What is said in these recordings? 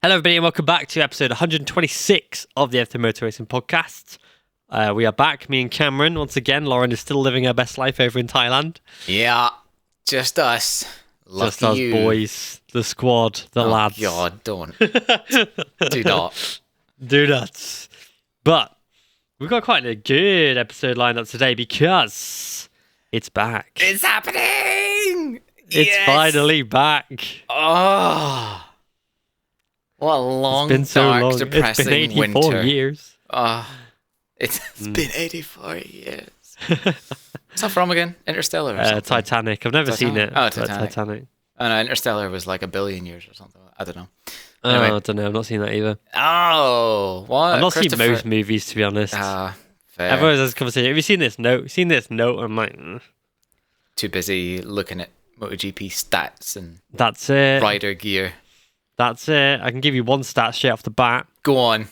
Hello, everybody, and welcome back to episode 126 of the Everything Moto Racing podcast. We are back, me and Cameron, once again. Lauren is still living her best life over in Thailand. Yeah, just us. Lucky just us you. boys, the squad, the lads. Oh, God, don't. Do not. Do not. But we've got quite a good episode lined up today because it's back. It's happening! It's Yes! finally back. Oh. What a long, It's been so dark, long. depressing It's been 84 winter. years. Oh, it's been 84 years. What's that from again? Interstellar or something? Titanic. I've never seen it. Oh, but Titanic. Oh, no, Interstellar was like 1 billion years or something. I don't know. Oh, Anyway. I don't know. I've not seen that either. Oh, what? I've not seen most movies, to be honest. Fair. Everyone has a conversation. Have you seen this note? Seen this note? I'm like, Too busy looking at MotoGP stats and that's it. rider gear. That's it. I can give you one stat straight off the bat. Go on.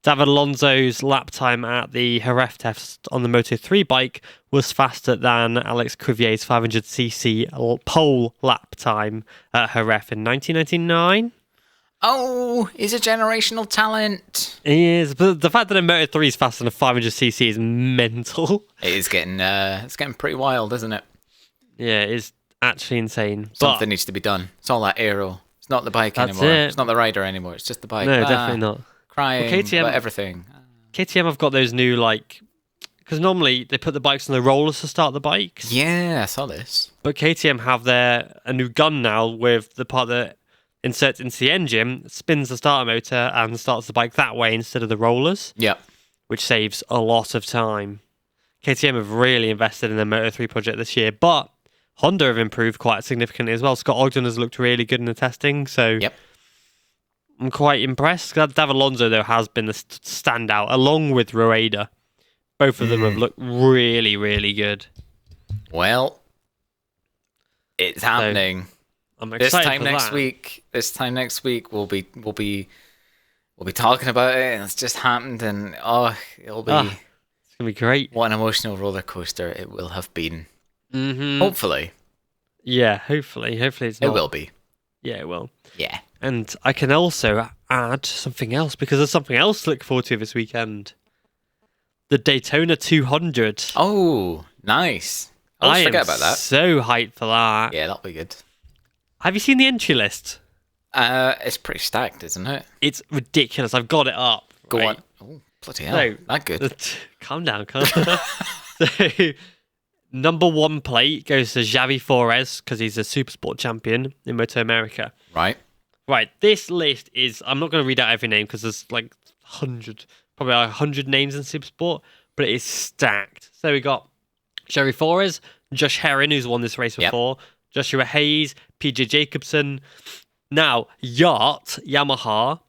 David Alonso's lap time at the Jerez test on the Moto3 bike was faster than Alex Crivier's 500cc pole lap time at Jerez in 1999. Oh, he's a generational talent. He is, but the fact that a Moto3 is faster than a 500cc is mental. It is getting, it's getting pretty wild, isn't it? Yeah, it is actually insane. Something needs to be done. It's all that aero. It's not the bike That's anymore. it. It's not the rider anymore. It's just the bike. No, definitely not. Crying, Well, KTM about everything. KTM have got those new, because normally they put the bikes on the rollers to start the bikes. Yeah, I saw this. But KTM have a new gun now with the part that inserts into the engine, spins the starter motor and starts the bike that way instead of the rollers. Yeah. Which saves a lot of time. KTM have really invested in their Moto3 project this year, but Honda have improved quite significantly as well. Scott Ogden has looked really good in the testing, so Yep. I'm quite impressed. David Alonso, though, has been the standout, along with Rueda. Both of them have looked really, really good. Well, it's happening. I'm excited This time next week, we'll be talking about it, and it's just happened, and it'll be it's gonna be great. What an emotional roller coaster it will have been. Mm-hmm. Hopefully. Yeah, hopefully it's not. It will be. Yeah, it will. Yeah. And I can also add something else, because there's something else to look forward to this weekend. The Daytona 200. Oh, nice. I always forget about that. So hyped for that. Yeah, that'll be good. Have you seen the entry list? It's pretty stacked, isn't it? It's ridiculous. I've got it up. Go right? on. Oh, bloody hell. That good. Calm down. So, number 1 plate goes to Xavi Flores because he's a Supersport champion in Moto America. Right. This list is, I'm not going to read out every name because there's like 100 names in Supersport, but it is stacked. So we got Xavi Flores, Josh Herrin, who's won this race before, Joshua Hayes, PJ Jacobson. Now, Yamaha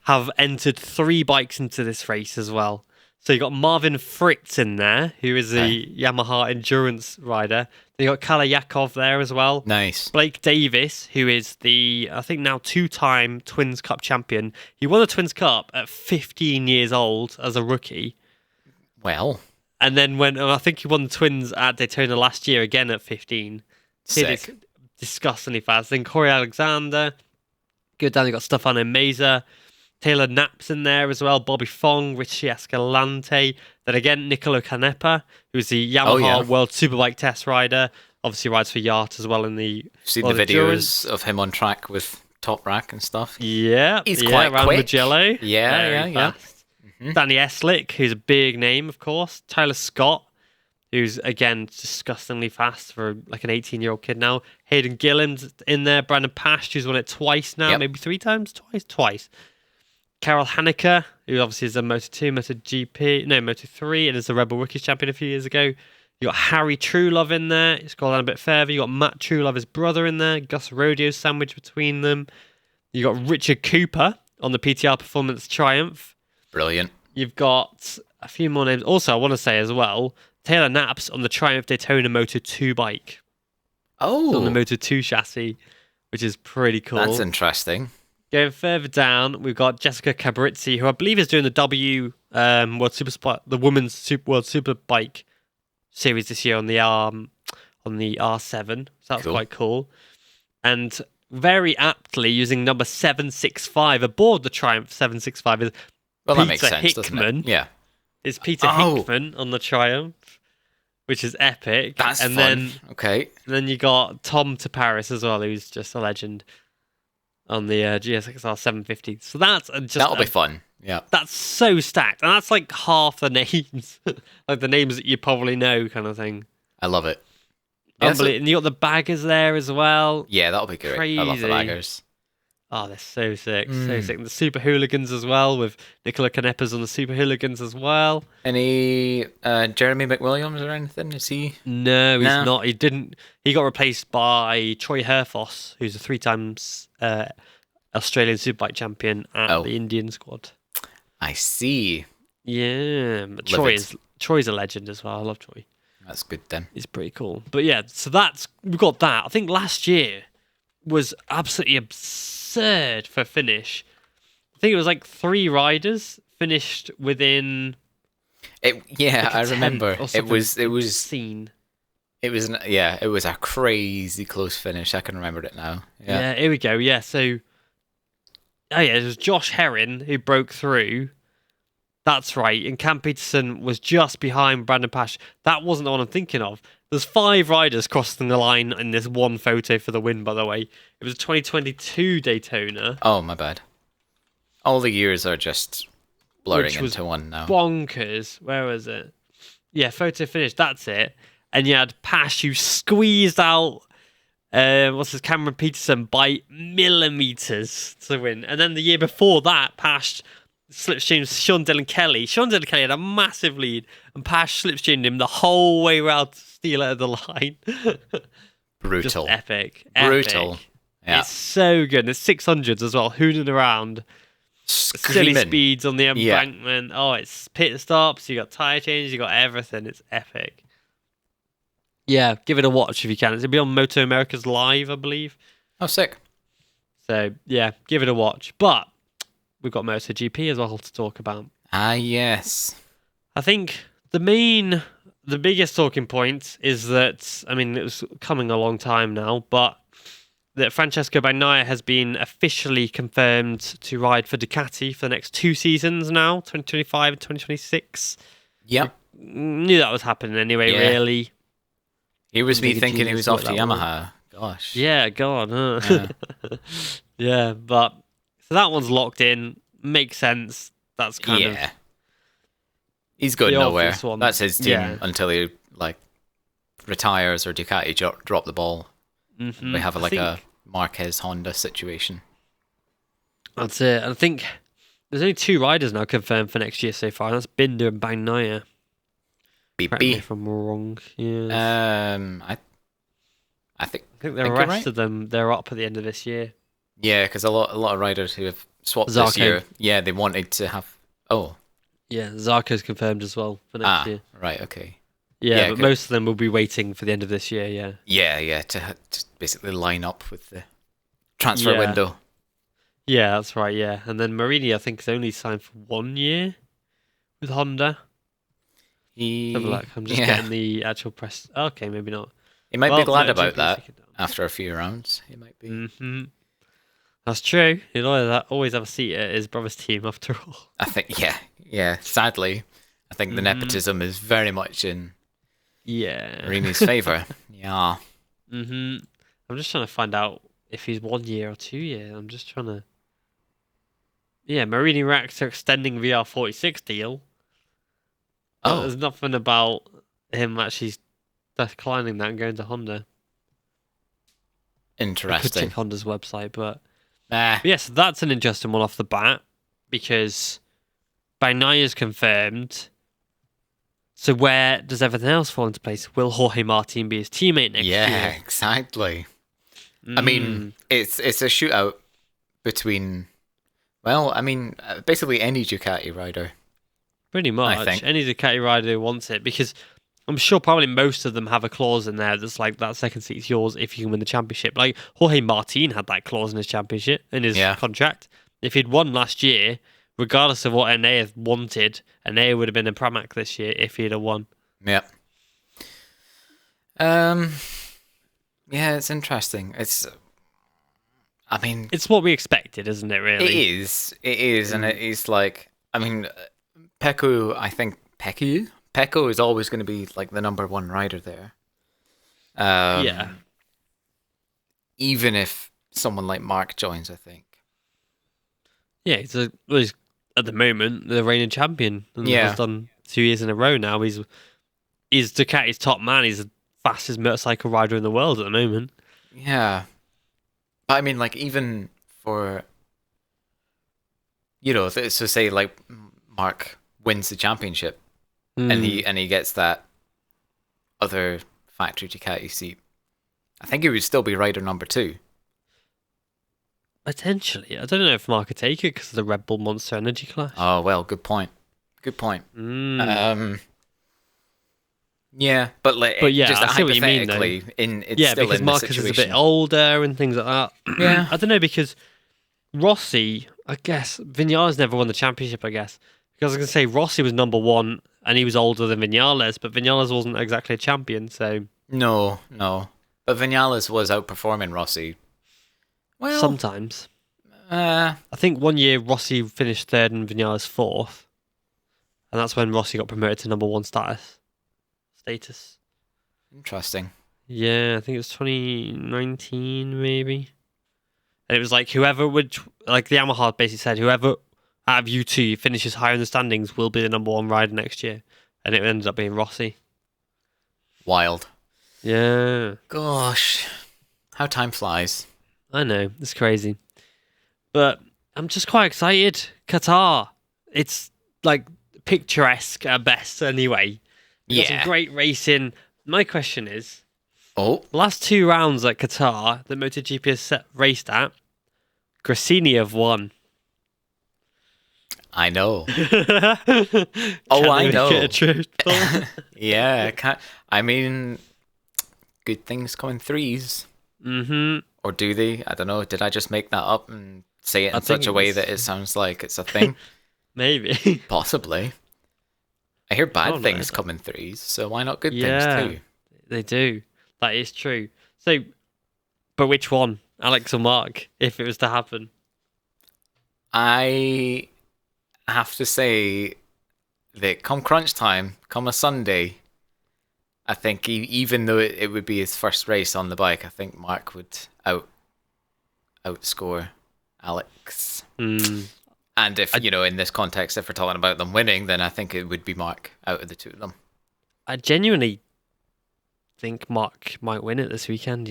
have entered 3 bikes into this race as well. So you got Marvin Fritz in there, who is a Yamaha endurance rider. Then you got Kala Yakov there as well. Nice. Blake Davis, who is I think now 2-time Twins Cup champion. He won the Twins Cup at 15 years old as a rookie. Well. And then I think he won the Twins at Daytona last year again at 15. Sick. Disgustingly fast. Then Corey Alexander. Good down, you got Stefano Meza. Taylor Knapp's in there as well. Bobby Fong, Richie Escalante. Then again, Nicolo Canepa, who's the Yamaha World Superbike test rider. Obviously rides for Yacht as well in the Seen the videos of him on track with Top Rack and stuff. Yeah. He's quite around quick. Mugello. Yeah. Mm-hmm. Danny Eslick, who's a big name, of course. Tyler Scott, who's, again, disgustingly fast for like an 18-year-old kid now. Hayden Gillen's in there. Brandon Pash, who's won it twice now. Maybe 3 times? Twice. Carol Haneker, who obviously is a Moto2, Moto3, and is the Rebel Rookies champion a few years ago. You got Harry Truelove in there. You scroll down a bit further. You got Matt Truelove, his brother, in there. Gus Rodeo sandwich between them. You got Richard Cooper on the PTR Performance Triumph. Brilliant. You've got a few more names. Also, I want to say as well, Taylor Knapp's on the Triumph Daytona Moto2 bike. Oh. It's on the Moto2 chassis, which is pretty cool. That's interesting. Going further down, we've got Jessica Cabarizzi, who I believe is doing the World Super the Women's World Superbike series this year on the R7. So that's quite cool. And very aptly using number 765 aboard the Triumph 765 is that makes sense, Hickman. doesn't it? Yeah. It's Peter Hickman on the Triumph, which is epic. That's and fun. Okay. And then you got Tom to Paris as well, who's just a legend on the GSXR 750. So that'll be fun. Yeah. That's so stacked. And that's like half the names. Like the names that you probably know kind of thing. I love it. Unbelievable. And you got the baggers there as well. Yeah, that'll be great. Crazy. I love the baggers. Oh, they're so sick. So sick. And the Super Hooligans as well, with Nicola Canepa's on the Super Hooligans as well. Any Jeremy McWilliams or anything? Is he? No, he's not. He didn't. He got replaced by Troy Herfoss, who's a 3 times Australian Superbike champion at the Indian squad. I see. Yeah, but Troy's a legend as well. I love Troy. That's good then. It's pretty cool. But yeah, so we've got that. I think last year was absolutely absurd for finish. I think it was like 3 riders finished within. I remember. It was scene. It was a crazy close finish. I can remember it now. Yeah, here we go. Yeah, so it was Josh Herrin who broke through. That's right, and Cam Peterson was just behind Brandon Pash. That wasn't the one I'm thinking of. There's 5 riders crossing the line in this one photo for the win, by the way. It was a 2022 Daytona. Oh, my bad. All the years are just blurring into one now. Bonkers. Where was it? Yeah, photo finish, that's it. And you had Pash who squeezed out Cameron Peterson by millimeters to win. And then the year before that, Pash slipstreamed Sean Dillon Kelly. Sean Dillon Kelly had a massive lead, and Pash slipstreamed him the whole way around to steal out of the line. Brutal. Just epic. Brutal. Yeah. It's so good. There's 600s as well, hooning around. Screaming. Silly speeds on the embankment. Yeah. Oh, it's pit stops. You got tyre changes. You got everything. It's epic. Yeah, give it a watch if you can. It'll be on Moto America's Live, I believe. Oh, sick. So, yeah, give it a watch. But we've got MotoGP as well to talk about. Ah, yes. I think the biggest talking point is that, I mean, it was coming a long time now, but that Francesco Bagnaia has been officially confirmed to ride for Ducati for the next 2 seasons now, 2025 and 2026. Yep. Knew that was happening anyway, really. He was me thinking he was off to Yamaha. Gosh. Yeah, God. Yeah, but so that one's locked in. Makes sense. That's kind of. He's going nowhere. That's his team until he retires or Ducati drop the ball. Mm-hmm. We have a Marquez Honda situation. That's it. I think there's only 2 riders now confirmed for next year so far. And that's Binder and Bagnaia. Correct me if I'm wrong. Yeah. I think the rest of them, they're up at the end of this year. Yeah, because a lot of riders who have swapped this year, they wanted to have. Oh. Yeah, Zarco's confirmed as well for next year. Right. Okay. Yeah, but most of them will be waiting for the end of this year. Yeah. Yeah, to basically line up with the transfer window. Yeah, that's right. Yeah, and then Marini, I think, is only signed for 1 year with Honda. I'm just getting the actual press. Okay, maybe not. He might be glad about that after a few rounds. He might be. Mm-hmm. That's true. He'll always have a seat at his brother's team after all. I think, yeah. Sadly, I think the nepotism is very much in Marini's favour. Yeah. Mm-hmm. I'm just trying to find out if he's 1 year or 2 years. I'm just trying to. Yeah, Marini Racks are extending VR46 deal. Oh, there's nothing about him actually declining that and going to Honda. Interesting. I could check Honda's website, but yes, that's an interesting one off the bat because Bagnaia's confirmed. So where does everything else fall into place? Will Jorge Martin be his teammate next year? Yeah, exactly. I mean, it's a shootout between, basically any Ducati rider. Pretty much. I think. Any Ducati rider who wants it, because I'm sure probably most of them have a clause in there that's like that second seat's yours if you can win the championship. Like Jorge Martin had that clause in his contract. If he'd won last year, regardless of what Enea wanted, Enea would have been in Pramac this year if he'd have won. Yeah. Yeah, it's interesting. I mean, it's what we expected, isn't it? Really, it is, and it is like, I mean, Pecco. I think Pecco is always going to be like the number one rider there. Yeah. Even if someone like Marc joins, I think. Yeah, he's at the moment the reigning champion, and has done 2 years in a row now. He's Ducati's top man. He's the fastest motorcycle rider in the world at the moment. Yeah. But I mean, like, even for, so say like Marc wins the championship and he gets that other factory Ducati seat, I think he would still be rider number 2. Potentially. I don't know if Marc could take it because of the Red Bull Monster Energy clash. Oh, well, good point. Yeah, but yeah, just I see what you mean, though. It's still because Marcus is a bit older and things like that. Yeah. I don't know, because Rossi, I guess, Vinales never won the championship, I guess. Because I was going to say, Rossi was number 1 and he was older than Vinales, but Vinales wasn't exactly a champion, so... No. But Vinales was outperforming Rossi. Well... Sometimes. I think one year Rossi finished 3rd and Vinales 4th. And that's when Rossi got promoted to number 1 status. Interesting. Yeah, I think it was 2019 maybe. And it was like whoever would, like the Yamaha basically said, whoever out of you two finishes higher in the standings will be the number 1 rider next year. And it ended up being Rossi. Wild. Yeah. Gosh. How time flies. I know, it's crazy. But I'm just quite excited. Qatar. It's like picturesque at best anyway. Got some great racing. My question is, last 2 rounds at Qatar that MotoGP has raced at, Gresini have won. I know. I know. Yeah, I mean, good things come in 3s. Mm-hmm. Or do they? I don't know. Did I just make that up and say it in such a way that it sounds like it's a thing? Maybe. Possibly. I hear bad things come in 3s, so why not good things too? They do. That is true. So, but which one, Alex or Marc, if it was to happen? I have to say that come crunch time, come a Sunday, I think even though it would be his first race on the bike, I think Marc would outscore Alex. And if, in this context, if we're talking about them winning, then I think it would be Marc out of the 2 of them. I genuinely think Marc might win it this weekend,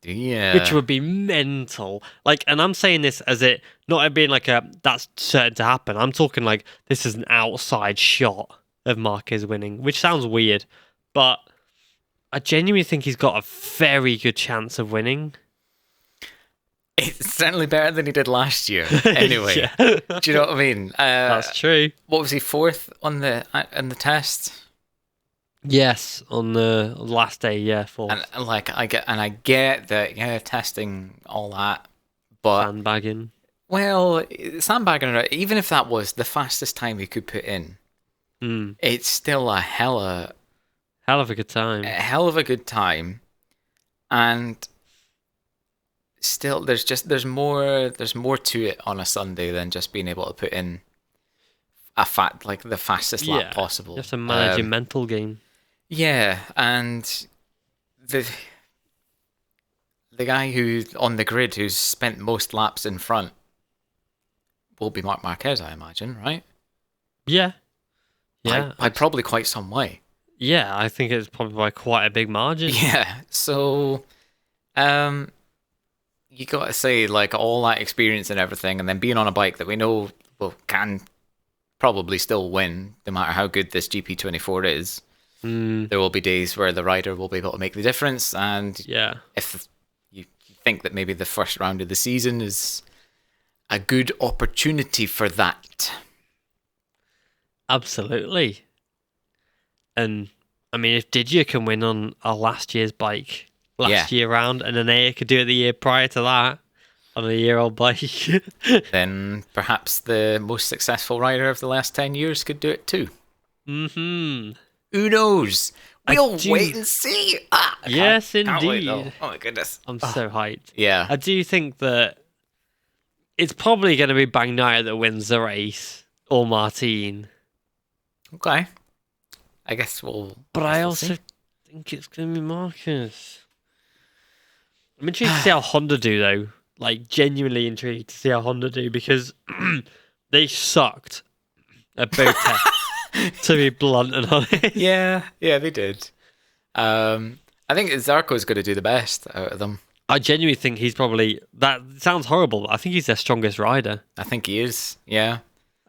Yeah. Which would be mental. And I'm saying this as it not being like that's certain to happen. I'm talking like this is an outside shot of Marquez winning, which sounds weird, but I genuinely think he's got a very good chance of winning. It's certainly better than he did last year. Anyway, do you know what I mean? That's true. What was he, 4th on the test? Yes, on the last day, 4th. And I get that, testing all that, but sandbagging. Well, sandbagging. Even if that was the fastest time he could put in, it's still a hell of a good time. A hell of a good time, and still, there's more to it on a Sunday than just being able to put in the fastest lap possible. You have to manage your mental game. Yeah, and the guy who's on the grid who's spent most laps in front will be Marc Marquez, I imagine, right? Yeah. Yeah. By probably quite some way. Yeah, I think it's probably by quite a big margin. Yeah, so you got to say, all that experience and everything, and then being on a bike that we know can probably still win, no matter how good this GP24 is. There will be days where the rider will be able to make the difference, and if you think that maybe the first round of the season is a good opportunity for that. Absolutely. And I mean, if Didier can win on a last year's bike year round, and Anea could do it the year prior to that on a year-old bike, then perhaps the most successful rider of the last 10 years could do it too. Mm-hmm. Who knows? We'll wait and see. Yes, indeed. Can't wait, oh my goodness. I'm so hyped. Yeah. I do think that it's probably going to be Bagnaia that wins the race, or Martin. Okay. I guess we'll... But I also think it's going to be Marcus. I'm intrigued to see how Honda do, though. Like, genuinely intrigued to see how Honda do, because they sucked at both tests, to be blunt and honest. Yeah, they did. I think Zarco's going to do the best out of them. I genuinely think he's probably... That sounds horrible, but I think he's their strongest rider. I think he is, yeah.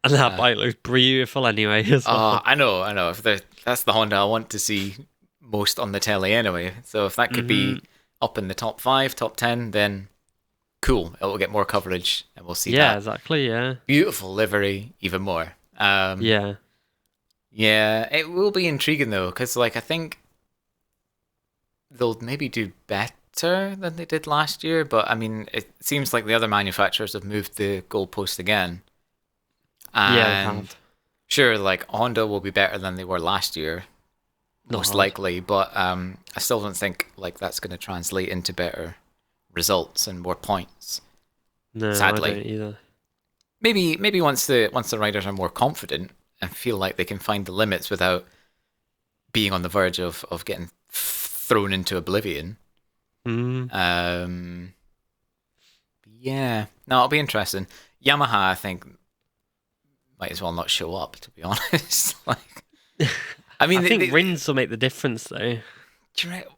And that bike looks beautiful anyway as well. I know. If that's the Honda I want to see most on the telly anyway. So if that could be up in the top 5, top 10, then cool. It will get more coverage and we'll see that. Yeah, exactly, yeah. Beautiful livery, even more. Yeah. Yeah, it will be intriguing though, because I think they'll maybe do better than they did last year, but I mean, it seems like the other manufacturers have moved the goalpost again. And sure, Honda will be better than they were last year, most likely, but I still don't think that's going to translate into better results and more points. No, sadly. I don't either. Maybe once the riders are more confident and feel like they can find the limits without being on the verge of getting thrown into oblivion. Yeah, no, it'll be interesting. Yamaha, I think, might as well not show up, to be honest. I mean, I think Rins will make the difference, though.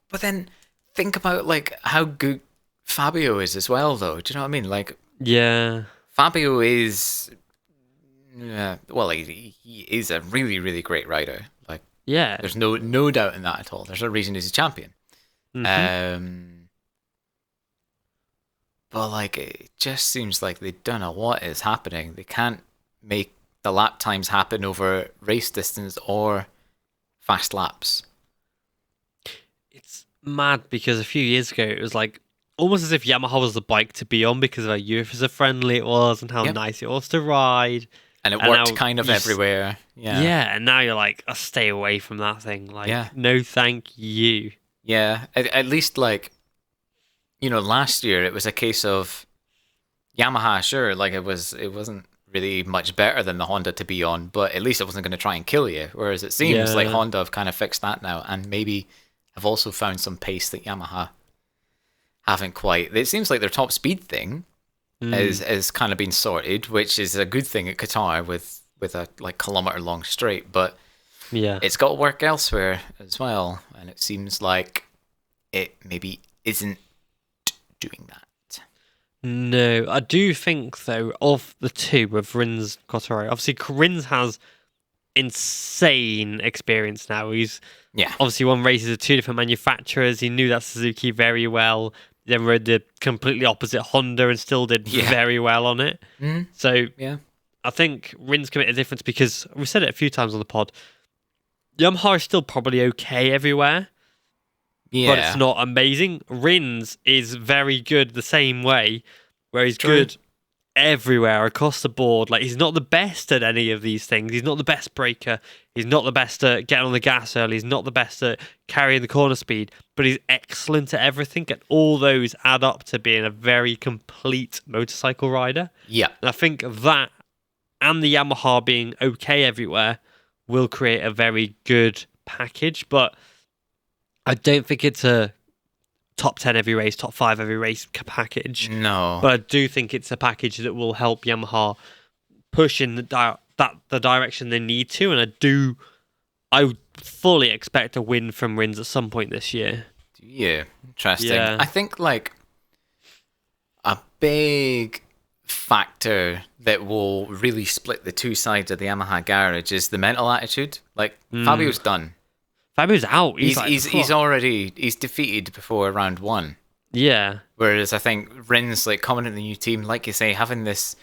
But then think about how good Fabio is as well, though. Do you know what I mean? Yeah, Fabio is, he is a really, really great rider. Yeah, there's no doubt in that at all. There's no reason he's a champion. But it just seems like they don't know what is happening. They can't make the lap times happen over race distance or fast laps. It's mad because a few years ago it was almost as if Yamaha was the bike to be on because of how user-friendly it was and how nice it was to ride. And it worked kind of everywhere. Yeah. Yeah, and now you're I'll stay away from that thing. No thank you. Yeah, at least last year it was a case of Yamaha, sure, it wasn't really much better than the Honda to be on, but at least it wasn't going to try and kill you. Whereas it seems like Honda have kind of fixed that now, and maybe have also found some pace that Yamaha haven't quite. It seems like their top speed thing is kind of been sorted, which is a good thing at Qatar with a kilometer long straight, but it's got to work elsewhere as well, and it seems like it maybe isn't doing that. No, I do think though of the two with Rins Qatar, obviously Rins has insane experience now. He's obviously won races with two different manufacturers. He knew that Suzuki very well. Then rode the completely opposite Honda and still did very well on it. So I think Rins can make a difference because we've said it a few times on the pod. Yamaha is still probably okay everywhere, but it's not amazing. Rins is very good the same way, where he's good everywhere across the board. He's not the best at any of these things. He's not the best braker. He's not the best at getting on the gas early. He's not the best at carrying the corner speed, but he's excellent at everything. And all those add up to being a very complete motorcycle rider. Yeah. And I think that and the Yamaha being okay everywhere will create a very good package. But I don't think it's a top 10 every race, top 5 every race package. No. But I do think it's a package that will help Yamaha push in the direction they need to. And I fully expect a win from Rins at some point this year. Yeah, interesting. Yeah. I think a big factor that will really split the two sides of the Yamaha garage is the mental attitude. Fabio's done. Fabio's out. He's already defeated before round 1. Yeah. Whereas I think Rins coming in the new team, like you say, having this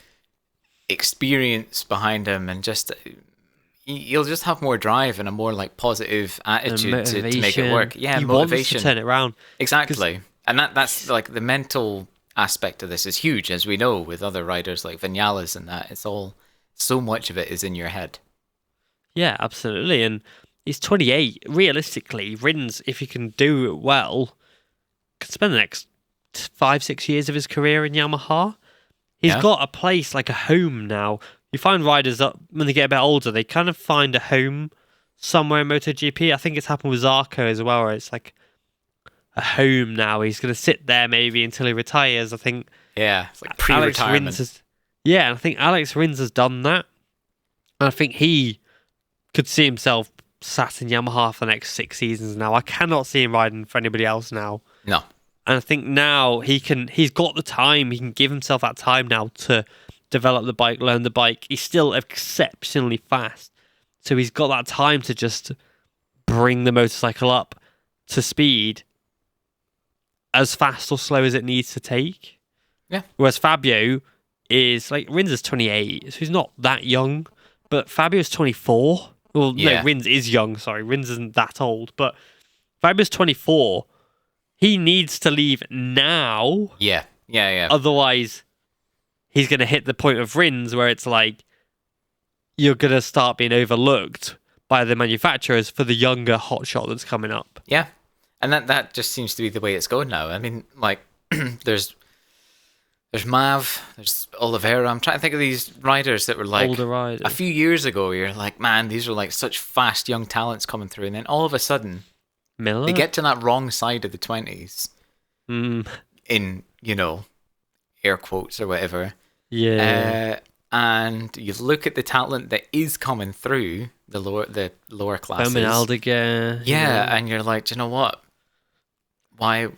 experience behind him and just he'll just have more drive and a more positive attitude to make it work. Yeah, he motivation. Wants to turn it around. Exactly. And that's the mental aspect of this is huge, as we know with other riders like Vinales and that. It's all, so much of it is in your head. Yeah, absolutely. And he's 28. Realistically, Rins, if he can do it well, could spend the next 5-6 years of his career in Yamaha. He's got a place, like a home now. You find riders that when they get a bit older, they kind of find a home somewhere in MotoGP. I think it's happened with Zarco as well, where it's like a home now. He's going to sit there maybe until he retires. I think. Yeah, it's like pre-retirement. And I think Alex Rins has done that. And I think he could see himself sat in Yamaha for the next 6 seasons now. I cannot see him riding for anybody else now. No. And I think now he's got the time. He can give himself that time now to develop the bike, learn the bike. He's still exceptionally fast. So he's got that time to just bring the motorcycle up to speed as fast or slow as it needs to take. Yeah. Whereas Fabio is, like, Rins is 28, so he's not that young. But Fabio's 24. Well, no, Rins is young, sorry. Rins isn't that old. But Fabio's 24. He needs to leave now. Yeah. Otherwise, he's going to hit the point of Rins where it's like, you're going to start being overlooked by the manufacturers for the younger hotshot that's coming up. Yeah. And that just seems to be the way it's going now. I mean, like, there's Mav, there's Oliveira. I'm trying to think of these riders that were like older riders. A few years ago. You're like, man, these are like such fast young talents coming through, and then all of a sudden, Miller, they get to that wrong side of the 20s. In air quotes or whatever. Yeah. And you look at the talent that is coming through the lower classes. Bowman Aldegar. Yeah, and you're like, do you know what? Why,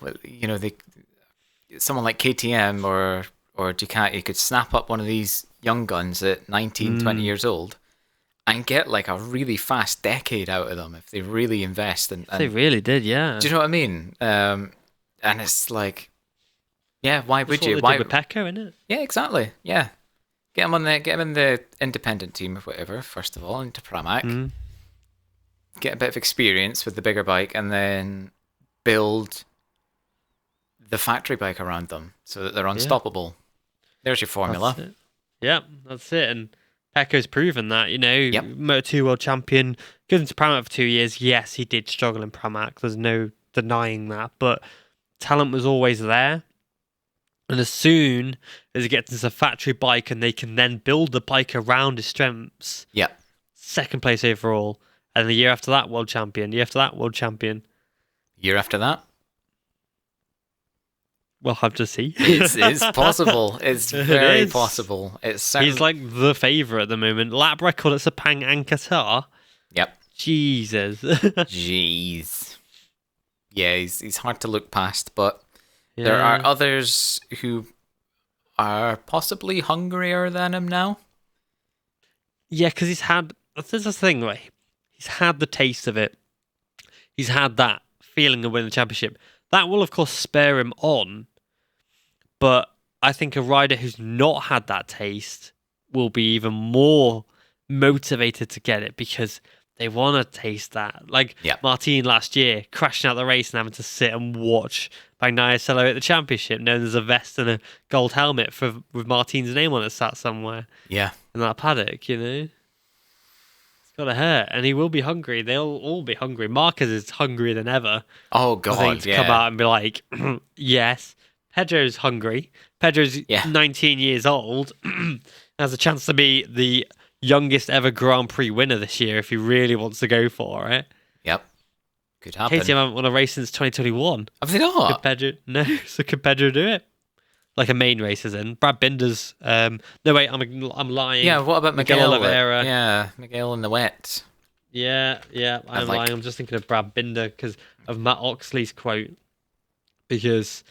someone like KTM or Ducati could snap up one of these young guns at 19, 20 years old and get like a really fast decade out of them if they really invest. And they really did, yeah. Do you know what I mean? And it's like, yeah, why would you? Why with Pecco, innit? Yeah, exactly. Yeah, get him in the independent team or whatever. First of all, into Pramac, get a bit of experience with the bigger bike, and then build the factory bike around them so that they're unstoppable. There's your formula. That's it. And Pecco's proven that, Moto2 world champion, given to Pramac for 2 years. Yes, he did struggle in Pramac. There's no denying that. But talent was always there. And as soon as he gets into a factory bike and they can then build the bike around his strengths, second place overall. And the year after that, world champion. Year after that, world champion. Year after that? We'll have to see. It's possible. It's very possible. He's like the favourite at the moment. Lap record at Sepang and Qatar. Yep. Jesus. Jeez. Yeah, he's hard to look past, but there are others who are possibly hungrier than him now. Yeah, because he's had... This is the thing, right? He's had the taste of it. He's had that feeling of winning the championship. That will, of course, spur him on. But I think a rider who's not had that taste will be even more motivated to get it because they want to taste that. Like Martin last year, crashing out the race and having to sit and watch Bagnaia celebrate the championship, knowing there's a vest and a gold helmet with Martin's name on it sat somewhere. Yeah. In that paddock, It's got to hurt. And he will be hungry. They'll all be hungry. Marquez is hungrier than ever. Oh, God, I think, to come out and be like, yes. Pedro's hungry. Pedro's 19 years old. Has a chance to be the youngest ever Grand Prix winner this year if he really wants to go for it. Yep. Could happen. KTM haven't won a race since 2021. Have they not? Could Pedro do it? Like a main race, as in Brad Binder's. No, wait, I'm lying. Yeah, what about Miguel Oliveira? Yeah, Miguel in the wet. Yeah, I'm lying. I'm just thinking of Brad Binder because of Matt Oxley's quote. Because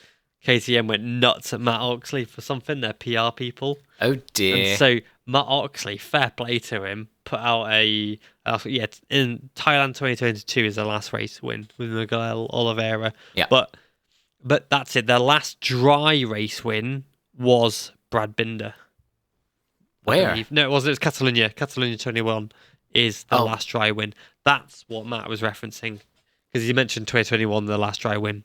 KTM went nuts at Matt Oxley for something, their PR people. Oh, dear. And so Matt Oxley, fair play to him, put out in Thailand 2022 is the last race win with Miguel Oliveira. Yeah. But that's it. Their last dry race win was Brad Binder. Where? No, it wasn't. It was Catalunya. Catalunya 21 is the last dry win. That's what Matt was referencing. Because he mentioned 2021, the last dry win.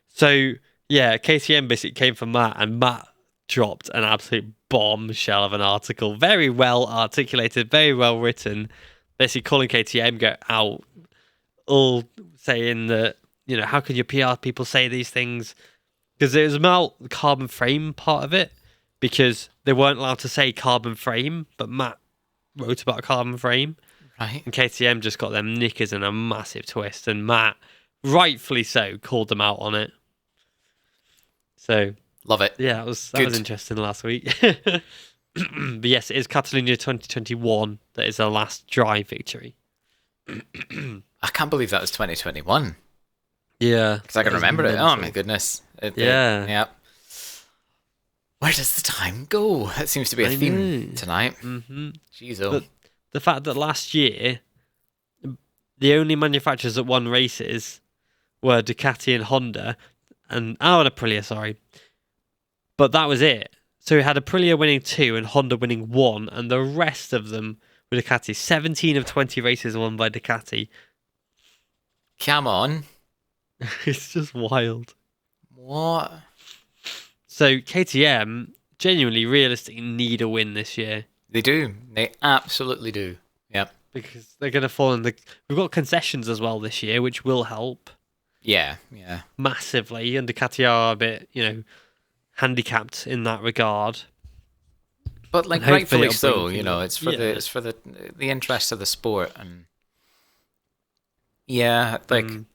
So, yeah, KTM basically came from Matt, and Matt dropped an absolute bombshell of an article. Very well articulated, very well written. Basically calling KTM out, all saying that, how can your PR people say these things? Because it was about the carbon frame part of it, because they weren't allowed to say carbon frame, but Matt wrote about carbon frame. Right. And KTM just got them knickers in a massive twist, and Matt, rightfully so, called them out on it. So love it. Yeah, that was interesting last week. But yes, it is Catalunya 2021 that is our last dry victory. I can't believe that was 2021. Yeah. Because I can remember it. Oh my goodness. Yeah. Where does the time go? That seems to be a theme tonight. Mm-hmm. Jeez, But the fact that last year, the only manufacturers that won races were Ducati and Honda, and Aprilia, sorry. But that was it. So we had Aprilia winning 2 and Honda winning 1, and the rest of them were Ducati. 17 of 20 races won by Ducati. Come on. It's just wild. What? So KTM genuinely, realistically need a win this year. They do. They absolutely do. Yep. Because they're going to fall in the... We've got concessions as well this year, which will help. Yeah. Massively. And Ducati are a bit, handicapped in that regard. But rightfully so, it's for the interest of the sport, and I think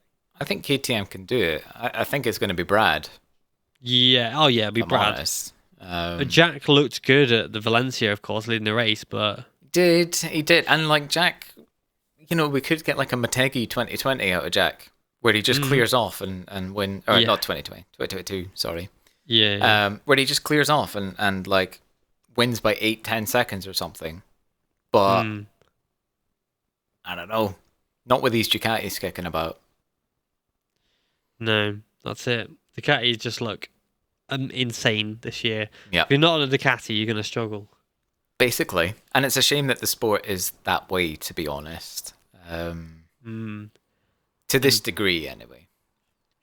KTM can do it. I think it's going to be Brad. Yeah, it'll be Brad. Honest. Jack looked good at the Valencia, of course, leading the race, but he did, and Jack, we could get a Motegi 2020 out of Jack, where he just clears off and win, or not 2020, 2022, sorry. Yeah. Where he just clears off and wins by 8-10 seconds or something. But I don't know. Not with these Ducatis kicking about. No, that's it. Ducati just look insane this year. Yeah. If you're not on a Ducati, you're going to struggle. Basically. And it's a shame that the sport is that way, to be honest. To this degree, anyway.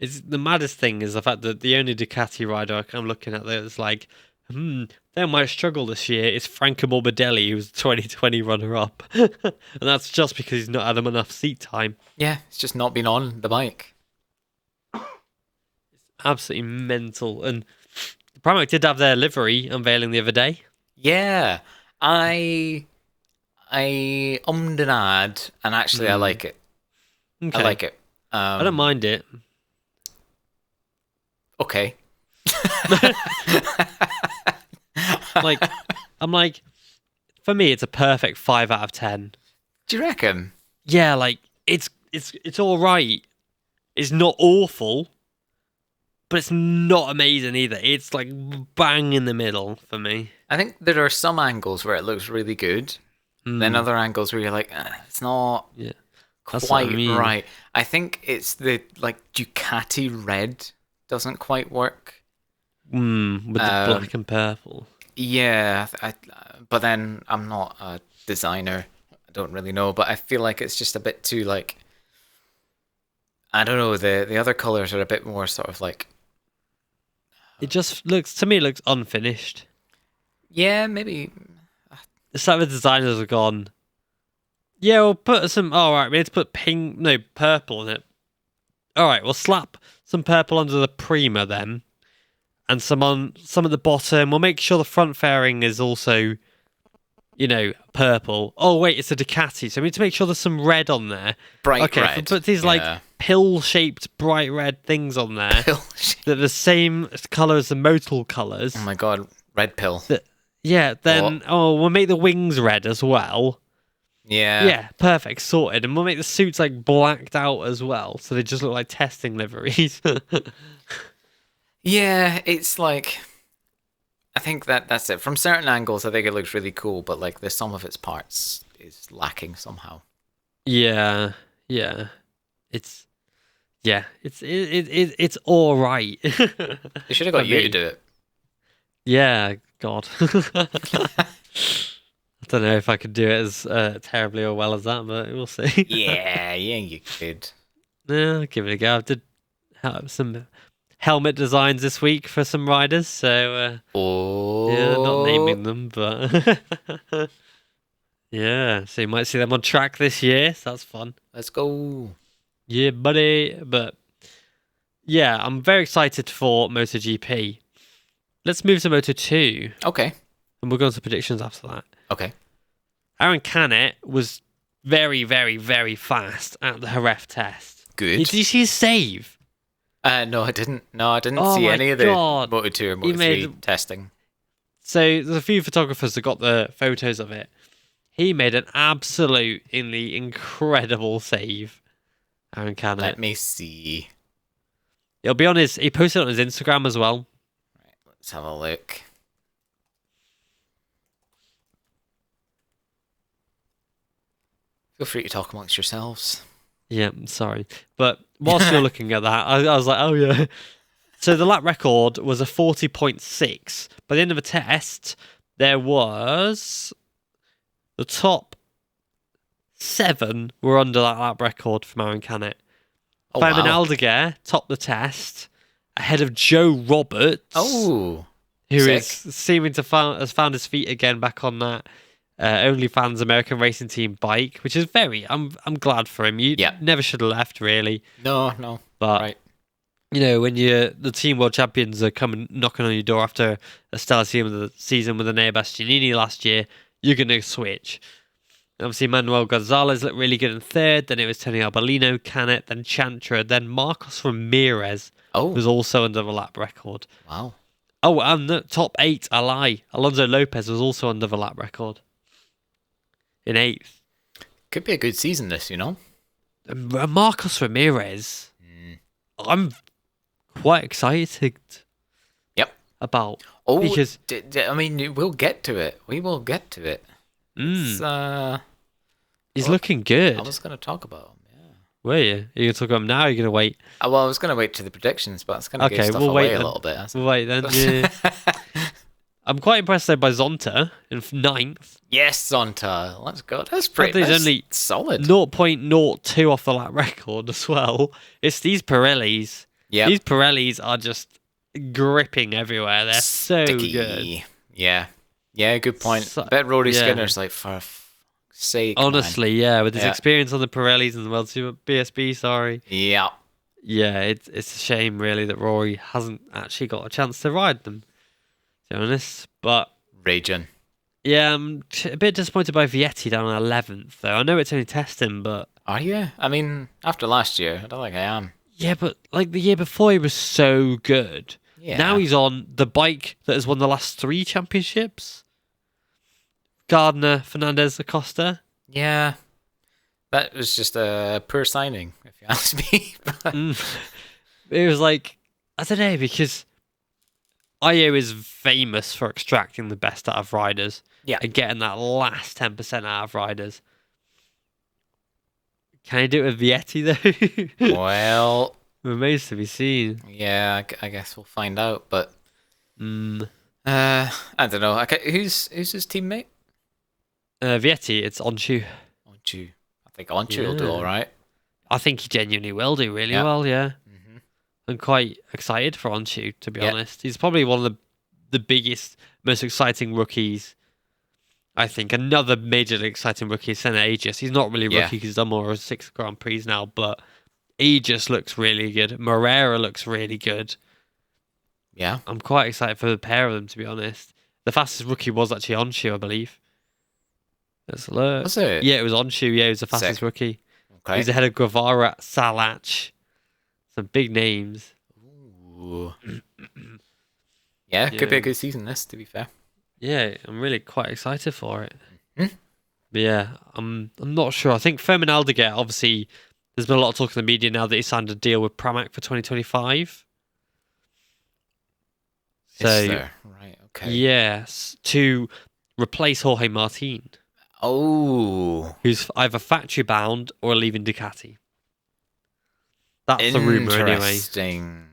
The maddest thing is the fact that the only Ducati rider I'm looking at that's they might struggle this year is Franco Morbidelli, who's the 2020 runner-up. And that's just because he's not had enough seat time. Yeah, it's just not been on the bike. It's absolutely mental. And Pramac did have their livery unveiling the other day. Yeah, I ummed and ahed, and actually I like it. Okay. I like it. I don't mind it. Okay. For me, it's a perfect 5 out of 10. Do you reckon? Yeah, it's all right. It's not awful, but it's not amazing either. It's bang in the middle for me. I think there are some angles where it looks really good, then other angles where you're it's not quite right. I think it's the Ducati red doesn't quite work. With the black and purple. Yeah, but then I'm not a designer. I don't really know, but I feel like it's just a bit too I don't know. The other colors are a bit more sort of It just looks unfinished. Yeah, maybe. It's like the designers have gone. Yeah, we'll put some. All right, we need to put purple in it. All right, we'll slap some purple under the Prima then. And some at the bottom. We'll make sure the front fairing is also, purple. Oh, wait, it's a Ducati. So we need to make sure there's some red on there. Bright red. Okay, put these pill-shaped bright red things on there. That are the same colour as the Motul colours. Oh my god, red pill. Then, we'll make the wings red as well. Yeah. Yeah, perfect, sorted. And we'll make the suits blacked out as well. So they just look like testing liveries. Yeah, it's I think that's it. From certain angles, I think it looks really cool, but the sum of its parts is lacking somehow. Yeah. It's all right. They should have got you to do it. Yeah, God. I don't know if I could do it as terribly or well as that, but we'll see. Yeah, you could. Yeah, I'll give it a go. I did have some helmet designs this week for some riders, so not naming them, but yeah, so you might see them on track this year, so that's fun. Let's go. Yeah, buddy. But yeah, I'm very excited for MotoGP. let's move to Moto2. Okay. And we'll go on to predictions after that. Okay. Aaron Canet was very, very, very fast at the Jerez test. Good. Did you see his save? No, I didn't. No, I didn't see any of the Moto2 or Moto3 testing. So there's a few photographers that got the photos of it. He made an absolutely incredible save, Aaron Canet. Let me see. It'll be on he posted it on his Instagram as well. Right, let's have a look. Feel free to talk amongst yourselves. Yeah, I'm sorry. But whilst you're looking at that, I was like, oh yeah. So the lap record was a 40.6. By the end of the test, there was the top 7 were under that lap record from Aaron Canet. Simon Aldeguer topped the test ahead of Joe Roberts. Oh, who is seeming to has found his feet again back on that OnlyFans American Racing Team bike, which is I'm glad for him. You never should have left, really. No. But right. You know, when the team world champions are coming knocking on your door after a stellar season with Enea Bastianini last year, you're going to switch. Obviously, Manuel Gonzalez looked really good in third. Then it was Tony Arbolino, Canet, then Chantra, then Marcos Ramirez was also under the lap record. Wow. Oh, and the top 8, I lie. Alonso Lopez was also under the lap record. In 8th. Could be a good season this, you know? Marcos Ramirez, I'm quite excited about. Oh, because I mean, we'll get to it. We will get to it. He's looking good. I was going to talk about him, yeah. Were you? Are you going to talk about him now, or are you going to wait? Well, I was going to wait to the predictions, but it's going to give stuff away a little bit. We'll wait then, yeah. I'm quite impressed though by Zonta in 9th. Yes, Zonta. Let's go. That's pretty He's only solid. 0.02 off the lap record as well. It's these Pirellis. Yeah. These Pirellis are just gripping everywhere. They're Sticky. So good. Yeah. Yeah, good point. I bet Rory Skinner's like, for fuck's sake, honestly, man. with his experience on the Pirellis and the World Super BSB, sorry. Yeah. Yeah, it's a shame really that Rory hasn't actually got a chance to ride them, to be honest. But raging. Yeah, I'm a bit disappointed by Vietti down on 11th though. I know it's only testing, but are you? I mean, after last year, I don't think I am. Yeah, but like the year before, he was so good. Yeah. Now he's on the bike that has won the last 3 championships. Gardner, Fernandez, Acosta. Yeah. That was just a poor signing, if you ask me. It was like, I don't know, because IO is famous for extracting the best out of riders. Yeah. And getting that last 10% out of riders. Can he do it with Vietti, though? Well, remains to be seen. Yeah, I guess we'll find out, but I don't know. Okay, who's his teammate? Vietti, it's Onchu. Onchu. I think Onchu will do all right. I think he genuinely will do really well, yeah. Mm-hmm. I'm quite excited for Onchu, to be honest. He's probably one of the biggest, most exciting rookies. I think another majorly exciting rookie is Senna Aegis. He's not really a rookie because he's done more of 6 Grand Prix now, but Aegis looks really good. Moreira looks really good. Yeah. I'm quite excited for the pair of them, to be honest. The fastest rookie was actually Onchu, I believe. Let's look. Was it? Yeah, it was Onchu. Yeah, he was the fastest rookie. Okay. He's ahead of Guevara, Salach. Some big names. Ooh. Yeah, could be a good season, this, to be fair. Yeah, I'm really quite excited for it. Mm-hmm. But yeah, I'm not sure. I think Fermin Aldeguer, obviously, there's been a lot of talk in the media now that he signed a deal with Pramac for 2025. So, is there? Right, okay. Yes, to replace Jorge Martin. Oh. Who's either factory bound or leaving Ducati. That's the rumour anyway. Interesting.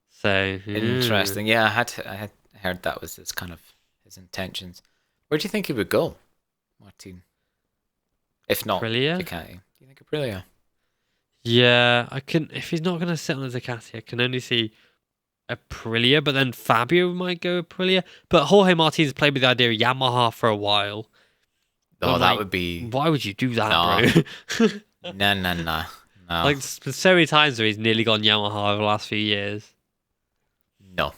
So, interesting. Yeah, I had heard that was his kind of his intentions. Where do you think he would go, Martin? If not Aprilia? Ducati. Do you think Aprilia? Yeah, I can. If he's not going to sit on the Ducati, I can only see Aprilia, but then Fabio might go Aprilia. But Jorge Martin's played with the idea of Yamaha for a while. Oh, that would be... Why would you do that, bro? No. Like, so many times where he's nearly gone Yamaha over the last few years. No.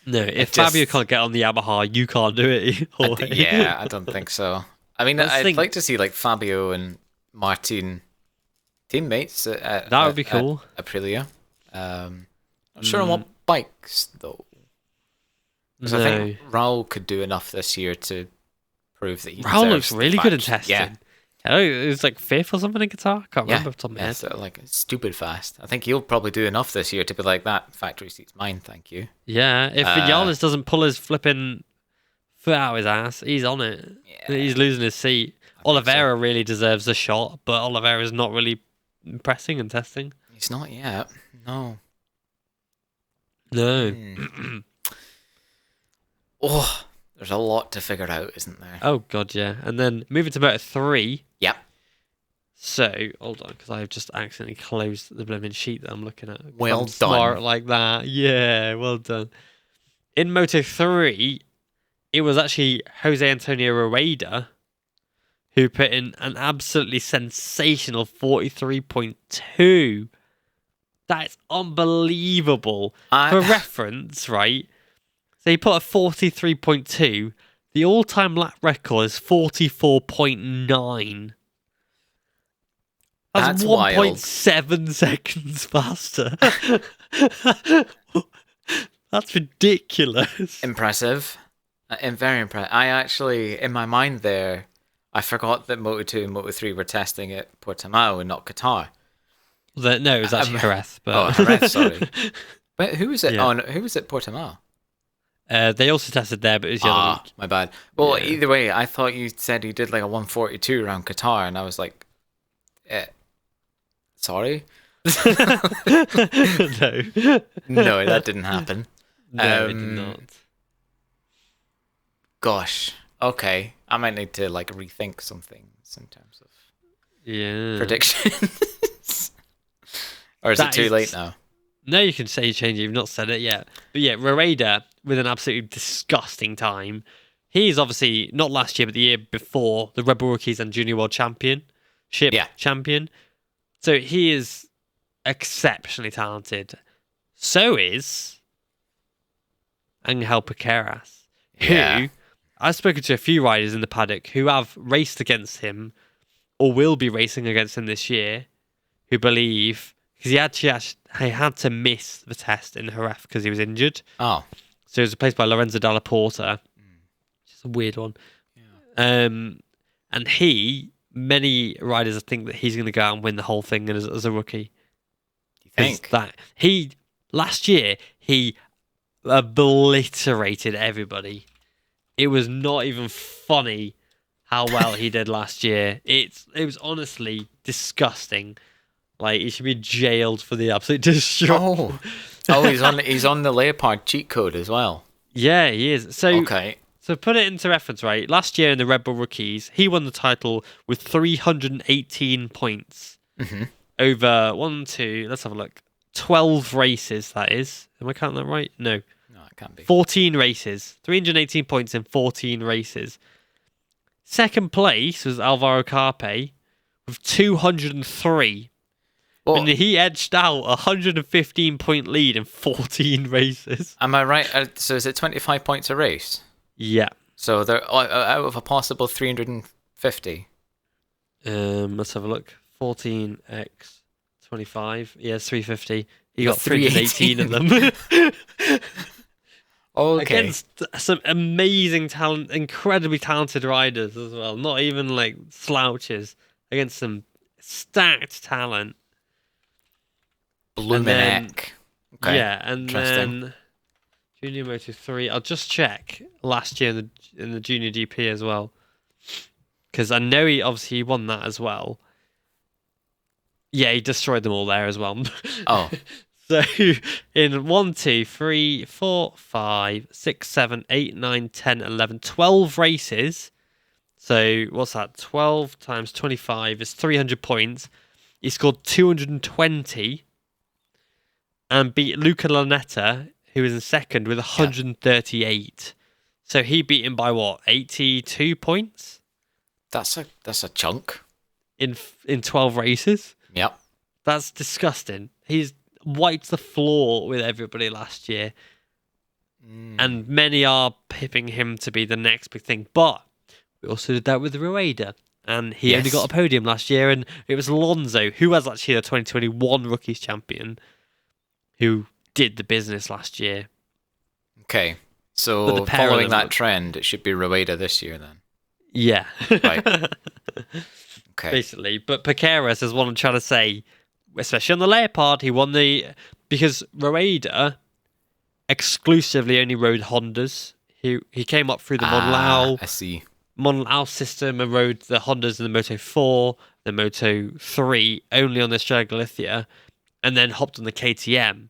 No, if Fabio can't get on the Yamaha, you can't do it. Yeah, I don't think so. I mean, I'd like to see like Fabio and Martin teammates that would be cool. At Aprilia. Not sure on what bikes though. Because I think Raul could do enough this year to prove that he Raul looks really good in testing. Yeah. It was like fifth or something in Qatar. I can't remember off the top of my head. So like stupid fast. I think he'll probably do enough this year to be like, that factory seat's mine, thank you. Yeah, if Vinales doesn't pull his flipping foot out his ass, he's on it. Yeah. He's losing his seat. Oliveira really deserves a shot, but Oliveira's not really impressing and testing. He's not yet. No. Oh, there's a lot to figure out, isn't there? Oh, God, yeah. And then moving to Moto3. Yep. So, hold on, because I've just accidentally closed the blooming sheet that I'm looking at. Well done. Smart like that. Yeah, well done. In Moto3, it was actually Jose Antonio Rueda who put in an absolutely sensational 43.2. That is unbelievable. For reference, right? So he put a 43.2. The all-time lap record is 44.9. That's 1.7 seconds faster. That's ridiculous. Impressive. And very impressive. I actually, in my mind there, I forgot that Moto2 and Moto3 were testing at Portimao and not Qatar. No, it was actually Jerez. But... Jerez, sorry. But who was it? Yeah. Oh, no, who was at Portimao? They also tested there, but it was the other week. My bad. Well, either way, I thought you said he did like a 142 around Qatar, and I was like, sorry? No. No, that didn't happen. No, it did not. Gosh. Okay. I might need to like rethink some things in terms of predictions. Or is it too late now? No, you can say you change it. You've not said it yet. But yeah, Rueda with an absolutely disgusting time. He's obviously not last year, but the year before, the Red Bull Rookies and Junior World Championship champion. So he is exceptionally talented. So is Angel Piqueras, who I've spoken to a few riders in the paddock who have raced against him or will be racing against him this year, who believe, because he had to miss the test in Jerez because he was injured. Oh. So he was replaced by Lorenzo Dalla Porta, which is a weird one. Yeah. And many riders think that he's going to go out and win the whole thing as a rookie. You think? Last year, he obliterated everybody. It was not even funny how well he did last year. It was honestly disgusting. Like, he should be jailed for the absolute destruction. He's on the Leopard cheat code as well. Yeah, he is. So put it into reference, right? Last year in the Red Bull Rookies, he won the title with 318 points over let's have a look. 12 races, that is. Am I counting that right? No. No, it can't be. 14 races. 318 points in 14 races. Second place was Alvaro Carpe with 203. Well, and he edged out a 115-point lead in 14 races. Am I right? So is it 25 points a race? Yeah. So they're out of a possible 350. Let's have a look. 14x 25. Yeah, it's 350. He got 318 of them. Okay. Against some amazing talent, incredibly talented riders as well. Not even like slouches. Against some stacked talent. Blumenek. Okay. Yeah, and then Junior Moto3. I'll just check last year in the Junior GP as well, because I know he won that as well. Yeah, he destroyed them all there as well. Oh. So in 1, 2, 3, 4, 5, 6, 7, 8, 9, 10, 11, 12 races. So what's that? 12 times 25 is 300 points. He scored 220 and beat Luca Lanetta, who was in second, with 138. So he beat him by what? 82 points? That's a chunk. In 12 races? Yep. That's disgusting. He's wiped the floor with everybody last year. And many are pipping him to be the next big thing. But we also did that with Rueda. And he only got a podium last year. And it was Alonso, who was actually the 2021 Rookies Champion, who did the business last year. Okay. So following that trend, it should be Rueda this year then. Yeah. Right. Okay. Basically. But Piqueras is what I'm trying to say. Especially on the Leopard, he won because Rueda exclusively only rode Hondas. He came up through the Monlau. I see. Monlau system and rode the Hondas in the Moto 4, the Moto 3, only on the Estrella Galicia, and then hopped on the KTM.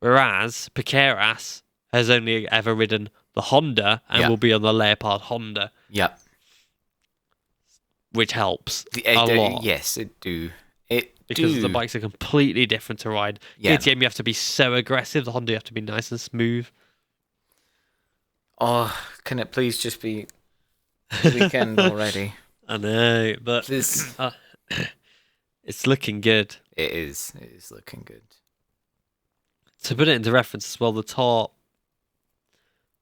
Whereas Piqueras has only ever ridden the Honda and will be on the Leopard Honda. Yeah. Which helps a lot. Yes, it do. Because the bikes are completely different to ride. Yeah. KTM, you have to be so aggressive. The Honda, you have to be nice and smooth. Oh, can it please just be the weekend already? I know, but it's looking good. It is. It is looking good. To put it into reference as well, the top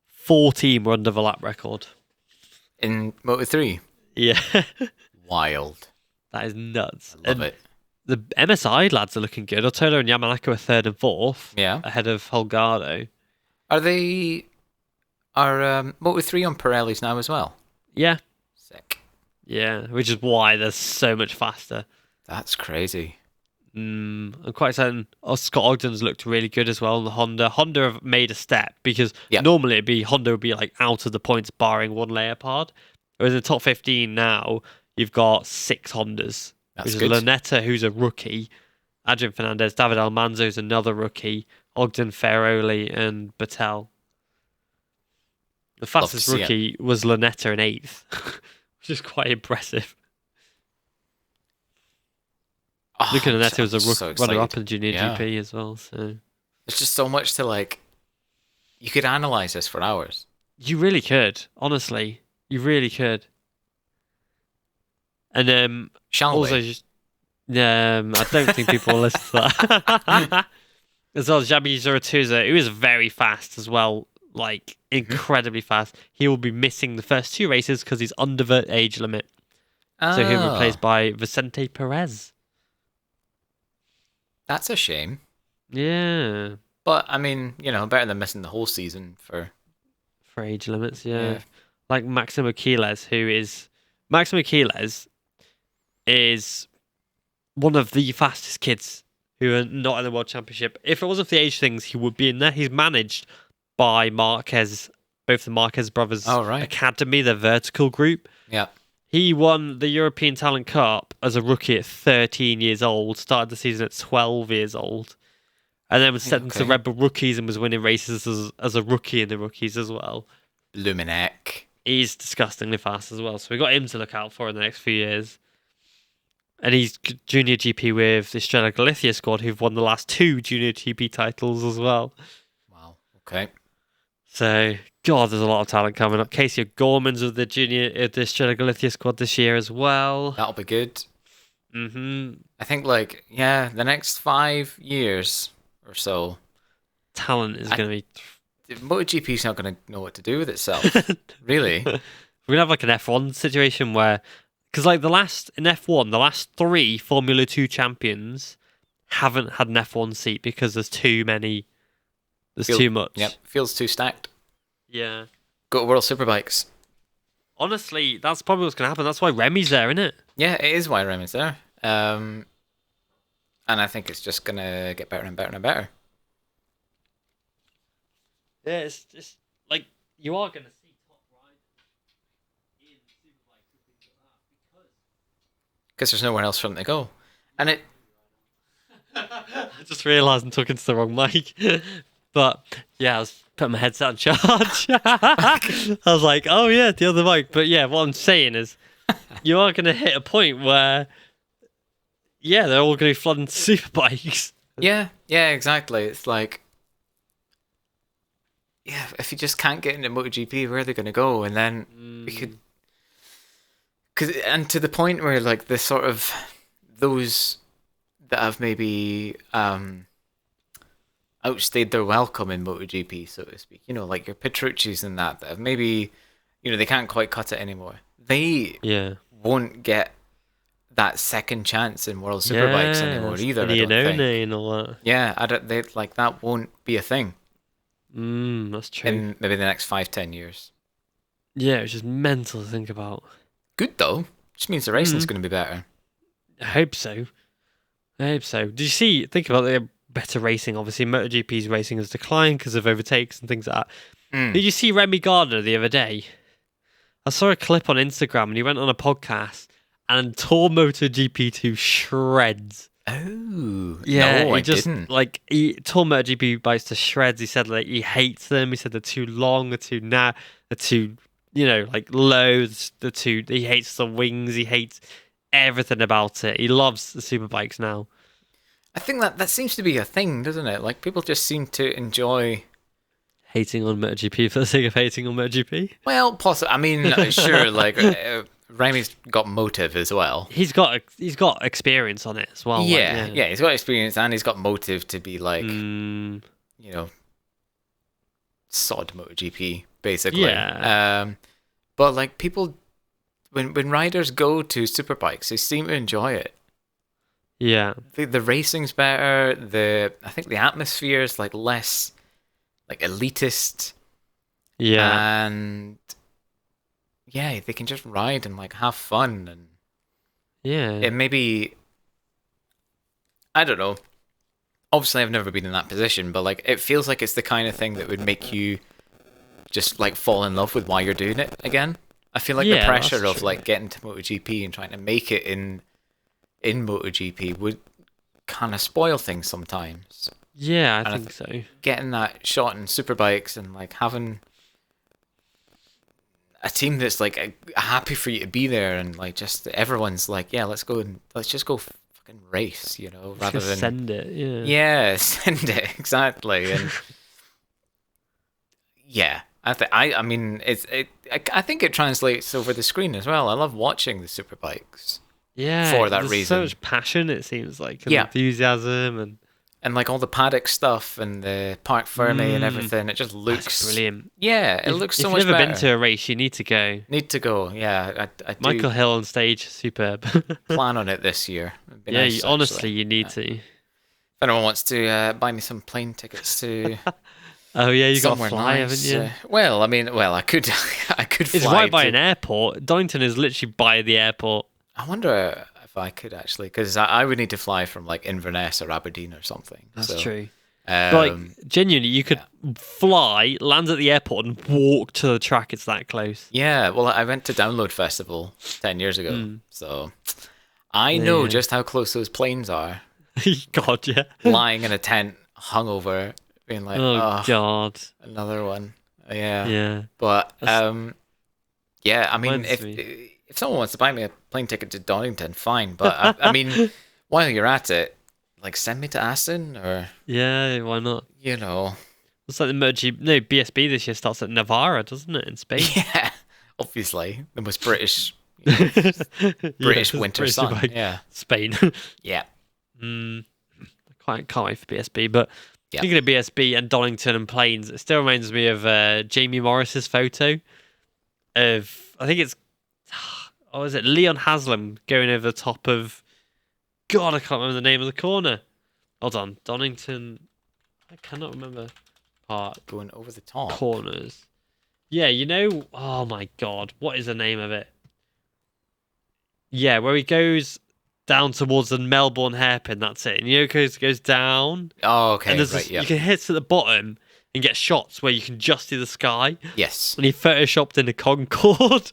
14 were under the lap record. In Moto 3? Yeah. Wild. That is nuts. I love it. The MSI lads are looking good. Otono and Yamanaka are 3rd and 4th. Yeah. Ahead of Holgado. Are Moto 3 on Pirellis now as well? Yeah. Sick. Yeah, which is why they're so much faster. That's crazy. I'm quite certain Scott Ogden's looked really good as well on the Honda. Honda have made a step because normally Honda would be like out of the points barring one Leopard. Whereas in the top 15 now, you've got 6 Hondas. That's which good. is Lunetta, who's a rookie. Adrian Fernandez, David Almanzo is another rookie. Ogden Ferroli and Battel. The fastest rookie was Lunetta in 8th, which is quite impressive. Luca Lunetta was a runner-up in Junior GP as well. So there's just so much to like. You could analyze this for hours. You really could, honestly. You really could. And Shall we? I don't think people will listen to that. As well as Jabi Zurutuza, who is very fast as well, like incredibly fast. He will be missing the first 2 races because he's under the age limit. So he'll be replaced by Vicente Perez. That's a shame. Yeah. But, I mean, better than missing the whole season for age limits, yeah. Like Maximo Quiles, Maximo Quiles is one of the fastest kids who are not in the World Championship. If it wasn't for the age things, he would be in there. He's managed by Marquez, both the Marquez brothers Academy, the vertical group. Yeah. He won the European Talent Cup as a rookie at 13 years old, started the season at 12 years old, and then was sent into Red Bull Rookies and was winning races as a rookie in the Rookies as well. Luminec. He's disgustingly fast as well, so we got him to look out for in the next few years. And he's Junior GP with the Estrella Galicia squad, who've won the last 2 Junior GP titles as well. Wow, okay. So, God, there's a lot of talent coming up. Casey O'Gorman's with the Estrella Galicia squad this year as well. That'll be good. Mm-hmm. I think, the next 5 years or so, talent is going to be... MotoGP's not going to know what to do with itself. Really. We're going to have like an F1 situation where... Because in F1, the last 3 Formula 2 champions haven't had an F1 seat because there's too many... too much. Yep, feels too stacked. Yeah. Go to World Superbikes. Honestly, that's probably what's going to happen. That's why Remy's there, isn't it? Yeah, it is why Remy's there. And I think it's just going to get better and better and better. Yeah, it's just like you are going to see top riders in Superbikes and things like that because there's nowhere else for them to go. And it... I just realised I'm talking to the wrong mic. But yeah, I was putting my headset on charge. I was like, oh yeah, the other mic. But yeah, what I'm saying is you are going to hit a point where, yeah, they're all going to be flooding Superbikes. Yeah, exactly. It's like, yeah, if you just can't get into MotoGP, where are they going to go? And then we could... And to the point where, like, the sort of... Those that have maybe... outstayed their welcome in MotoGP, so to speak. You know, like your Petrucci's and that have maybe, you know, they can't quite cut it anymore. They won't get that second chance in World Superbikes anymore either. I don't think. And all that. Yeah, that won't be a thing. That's true. In maybe the next 5-10 years. Yeah, it's just mental to think about. Good though. Just means the racing's going to be better. I hope so. Did you think about the better racing? Obviously, MotoGP's racing has declined because of overtakes and things like that. Did you see Remy Gardner the other day? I saw a clip on Instagram and he went on a podcast and tore MotoGP to shreds. Oh, yeah, no, he didn't. Like, he tore MotoGP bikes to shreds. He said like he hates them. He said they're too long, they're too like low. He hates the wings. He hates everything about it. He loves the superbikes now. I think that seems to be a thing, doesn't it? Like people just seem to enjoy hating on MotoGP for the sake of hating on MotoGP. Well, possibly. I mean, sure. Like Remy's got motive as well. He's got experience on it as well. Yeah, he's got experience and he's got motive to be like, sod MotoGP basically. Yeah. But like people, when riders go to superbikes, they seem to enjoy it. Yeah. The racing's better. I think the atmosphere is like less like elitist. Yeah. And yeah, they can just ride and like have fun and it maybe, I don't know. Obviously, I've never been in that position, but like it feels like it's the kind of thing that would make you just like fall in love with why you're doing it again. I feel like the pressure of like getting to MotoGP and trying to make it in MotoGP would kind of spoil things sometimes. Yeah, I think so. Getting that shot in superbikes and like having a team that's like happy for you to be there and like just everyone's like, yeah, let's just go fucking race, rather than send it. Yeah, send it exactly. And yeah, I think it translates over the screen as well. I love watching the superbikes. Yeah, for that there's reason. So much passion, it seems like, and enthusiasm, and like all the paddock stuff and the Parc Fermé and everything. It just looks brilliant. Yeah, it looks so much better. If you've never been to a race, you need to go. Yeah. I do. Michael Hill on stage, superb. Plan on it this year. Yeah, nice, honestly, you need to. If anyone wants to buy me some plane tickets to. Oh yeah, you got to fly, nice. haven't you? I could fly. It's right by an airport. Donington is literally by the airport. I wonder if I could actually, because I would need to fly from like Inverness or Aberdeen or something. That's true. Like genuinely, you could fly, land at the airport, and walk to the track. It's that close. Yeah, well, I went to Download Festival 10 years ago, so I know just how close those planes are. God, yeah. Lying in a tent, hungover, being like, oh God, another one. Yeah. Yeah. But yeah, I mean, if someone wants to buy me a plane ticket to Donington, fine. But I mean, while you're at it, like send me to Aston or why not? It's like the BSB this year starts at Navarra, doesn't it, in Spain? Yeah, obviously the most British winter sun. Yeah, Spain. Yeah. Can't wait for BSB. But speaking of BSB and Donington and planes, it still reminds me of Jamie Morris's photo of, I think it's, is it Leon Haslam going over the top of, God, I can't remember the name of the corner. Hold on, Donington, I cannot remember part. Going over the top. Corners. Yeah, oh my God, what is the name of it? Yeah, where he goes down towards the Melbourne hairpin, that's it. And goes down. Oh, okay. And there's you can hit to the bottom and get shots where you can just see the sky. Yes. And he photoshopped in a Concorde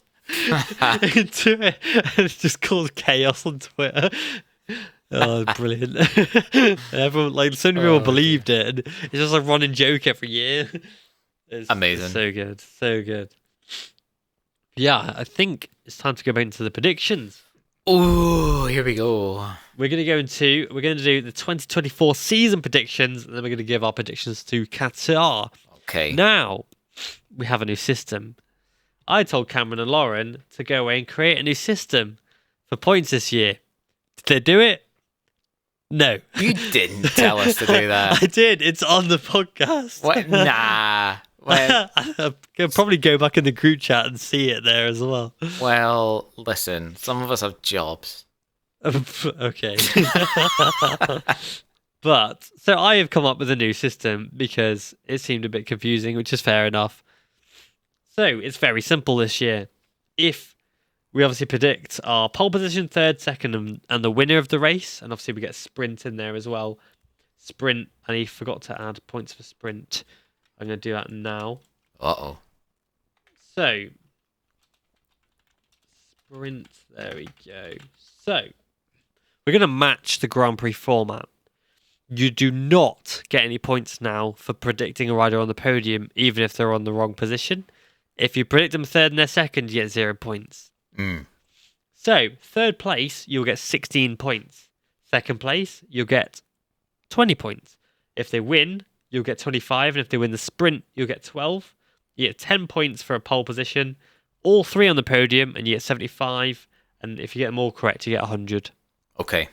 into it. And it just caused chaos on Twitter. Oh, brilliant. Everyone, so many people believed it. And it's just a running joke every year. It's amazing. So good. So good. Yeah, I think it's time to go back into the predictions. Oh, here we go. We're going to do the 2024 season predictions, and then we're going to give our predictions to Qatar. Okay. Now, we have a new system. I told Cameron and Lauren to go away and create a new system for points this year. Did they do it? No. You didn't tell us to do that. I did. It's on the podcast. What? Nah. Well, I can probably go back in the group chat and see it there as well. Well, listen, some of us have jobs. Okay. But, so I have come up with a new system because it seemed a bit confusing, which is fair enough. So, it's very simple this year. If we obviously predict our pole position, third, second, and the winner of the race, and obviously we get sprint in there as well. Sprint, and he forgot to add points for sprint. I'm going to do that now. Uh-oh. So, sprint, there we go. So, we're going to match the Grand Prix format. You do not get any points now for predicting a rider on the podium, even if they're on the wrong position. If you predict them third and they're second, you get 0 points. So, third place, you'll get 16 points. Second place, you'll get 20 points. If they win, you'll get 25. And if they win the sprint, you'll get 12. You get 10 points for a pole position. All 3 on the podium, and you get 75. And if you get them all correct, you get 100. Okay.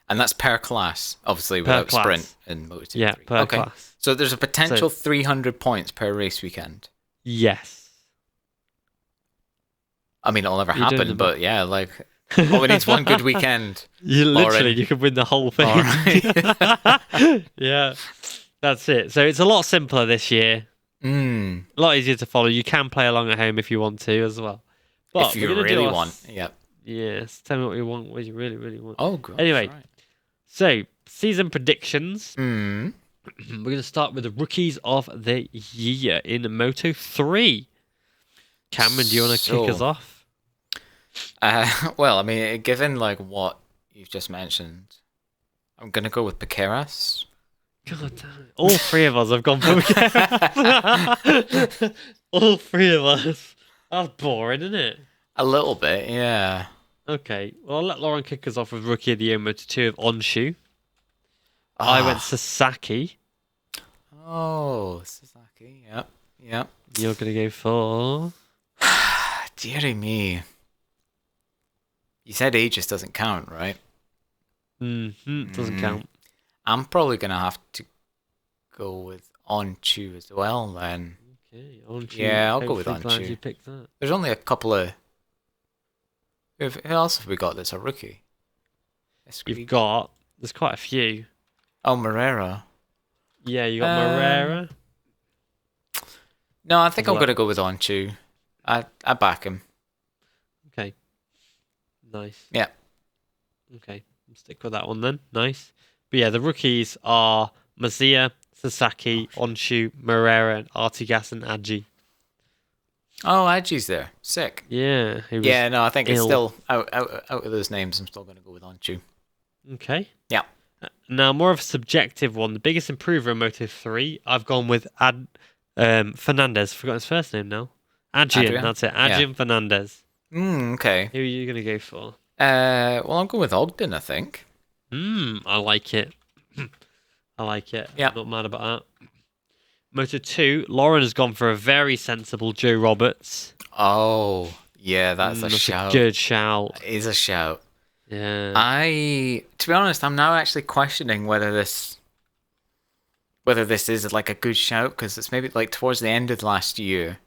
And that's per class, obviously, without sprint in MotoGP. Yeah, per class. So there's a potential 300 points per race weekend. Yes. I mean, it'll never happen, but yeah, like, all we need is one good weekend. You could win the whole thing. Right. Yeah, that's it. So it's a lot simpler this year. A lot easier to follow. You can play along at home if you want to as well. But if you really want, yep. Yes, tell me what you want, what you really, really want. Oh, gosh. Anyway, right. So season predictions. We're going to start with the rookies of the year in Moto 3. Cameron, do you want to kick us off? Well, I mean, given like what you've just mentioned, I'm going to go with Piqueras. God damn it. All 3 of us have gone for Piqueras. All 3 of us. That's boring, isn't it? A little bit, yeah. Okay, well, I'll let Lauren kick us off with Rookie of the Year Moto 2 of Onshu. I went Sasaki. Oh, Sasaki, yep. You're going to go for... Deary me. You said Aegis doesn't count, right? Doesn't count. I'm probably going to have to go with Onshu as well, then. Okay, Onshu. Yeah, I'll go with Onshu. Glad you picked that. There's only a couple of... Who else have we got that's a rookie? You've got... There's quite a few. Oh, Moreira. Yeah, you got Moreira. No, I think I'm going to go with Onshu. I back him. Okay. Nice. Yeah. Okay, I'll stick with that one then. Nice. But yeah, the rookies are Mazia, Sasaki, Onshu, Moreira, and Artigas and Agi. Oh, Agi's there. Sick. Yeah. Yeah, no, I think it's still out of those names. I'm still going to go with Onshu. Okay. Yeah. Now, more of a subjective one. The biggest improver in Moto 3, I've gone with Fernandez. Forgot his first name now. Adrian. That's it. Adrian Fernandez. Okay. Who are you going to go for? Well, I'm going with Ogden, I think. I like it. I like it. Yeah. I'm not mad about that. Moto 2, Lauren has gone for a very sensible Joe Roberts. Oh, yeah, that's a shout. A good shout. It is a shout. Yeah. To be honest, I'm now actually questioning whether this is like a good shout, because it's maybe like towards the end of last year,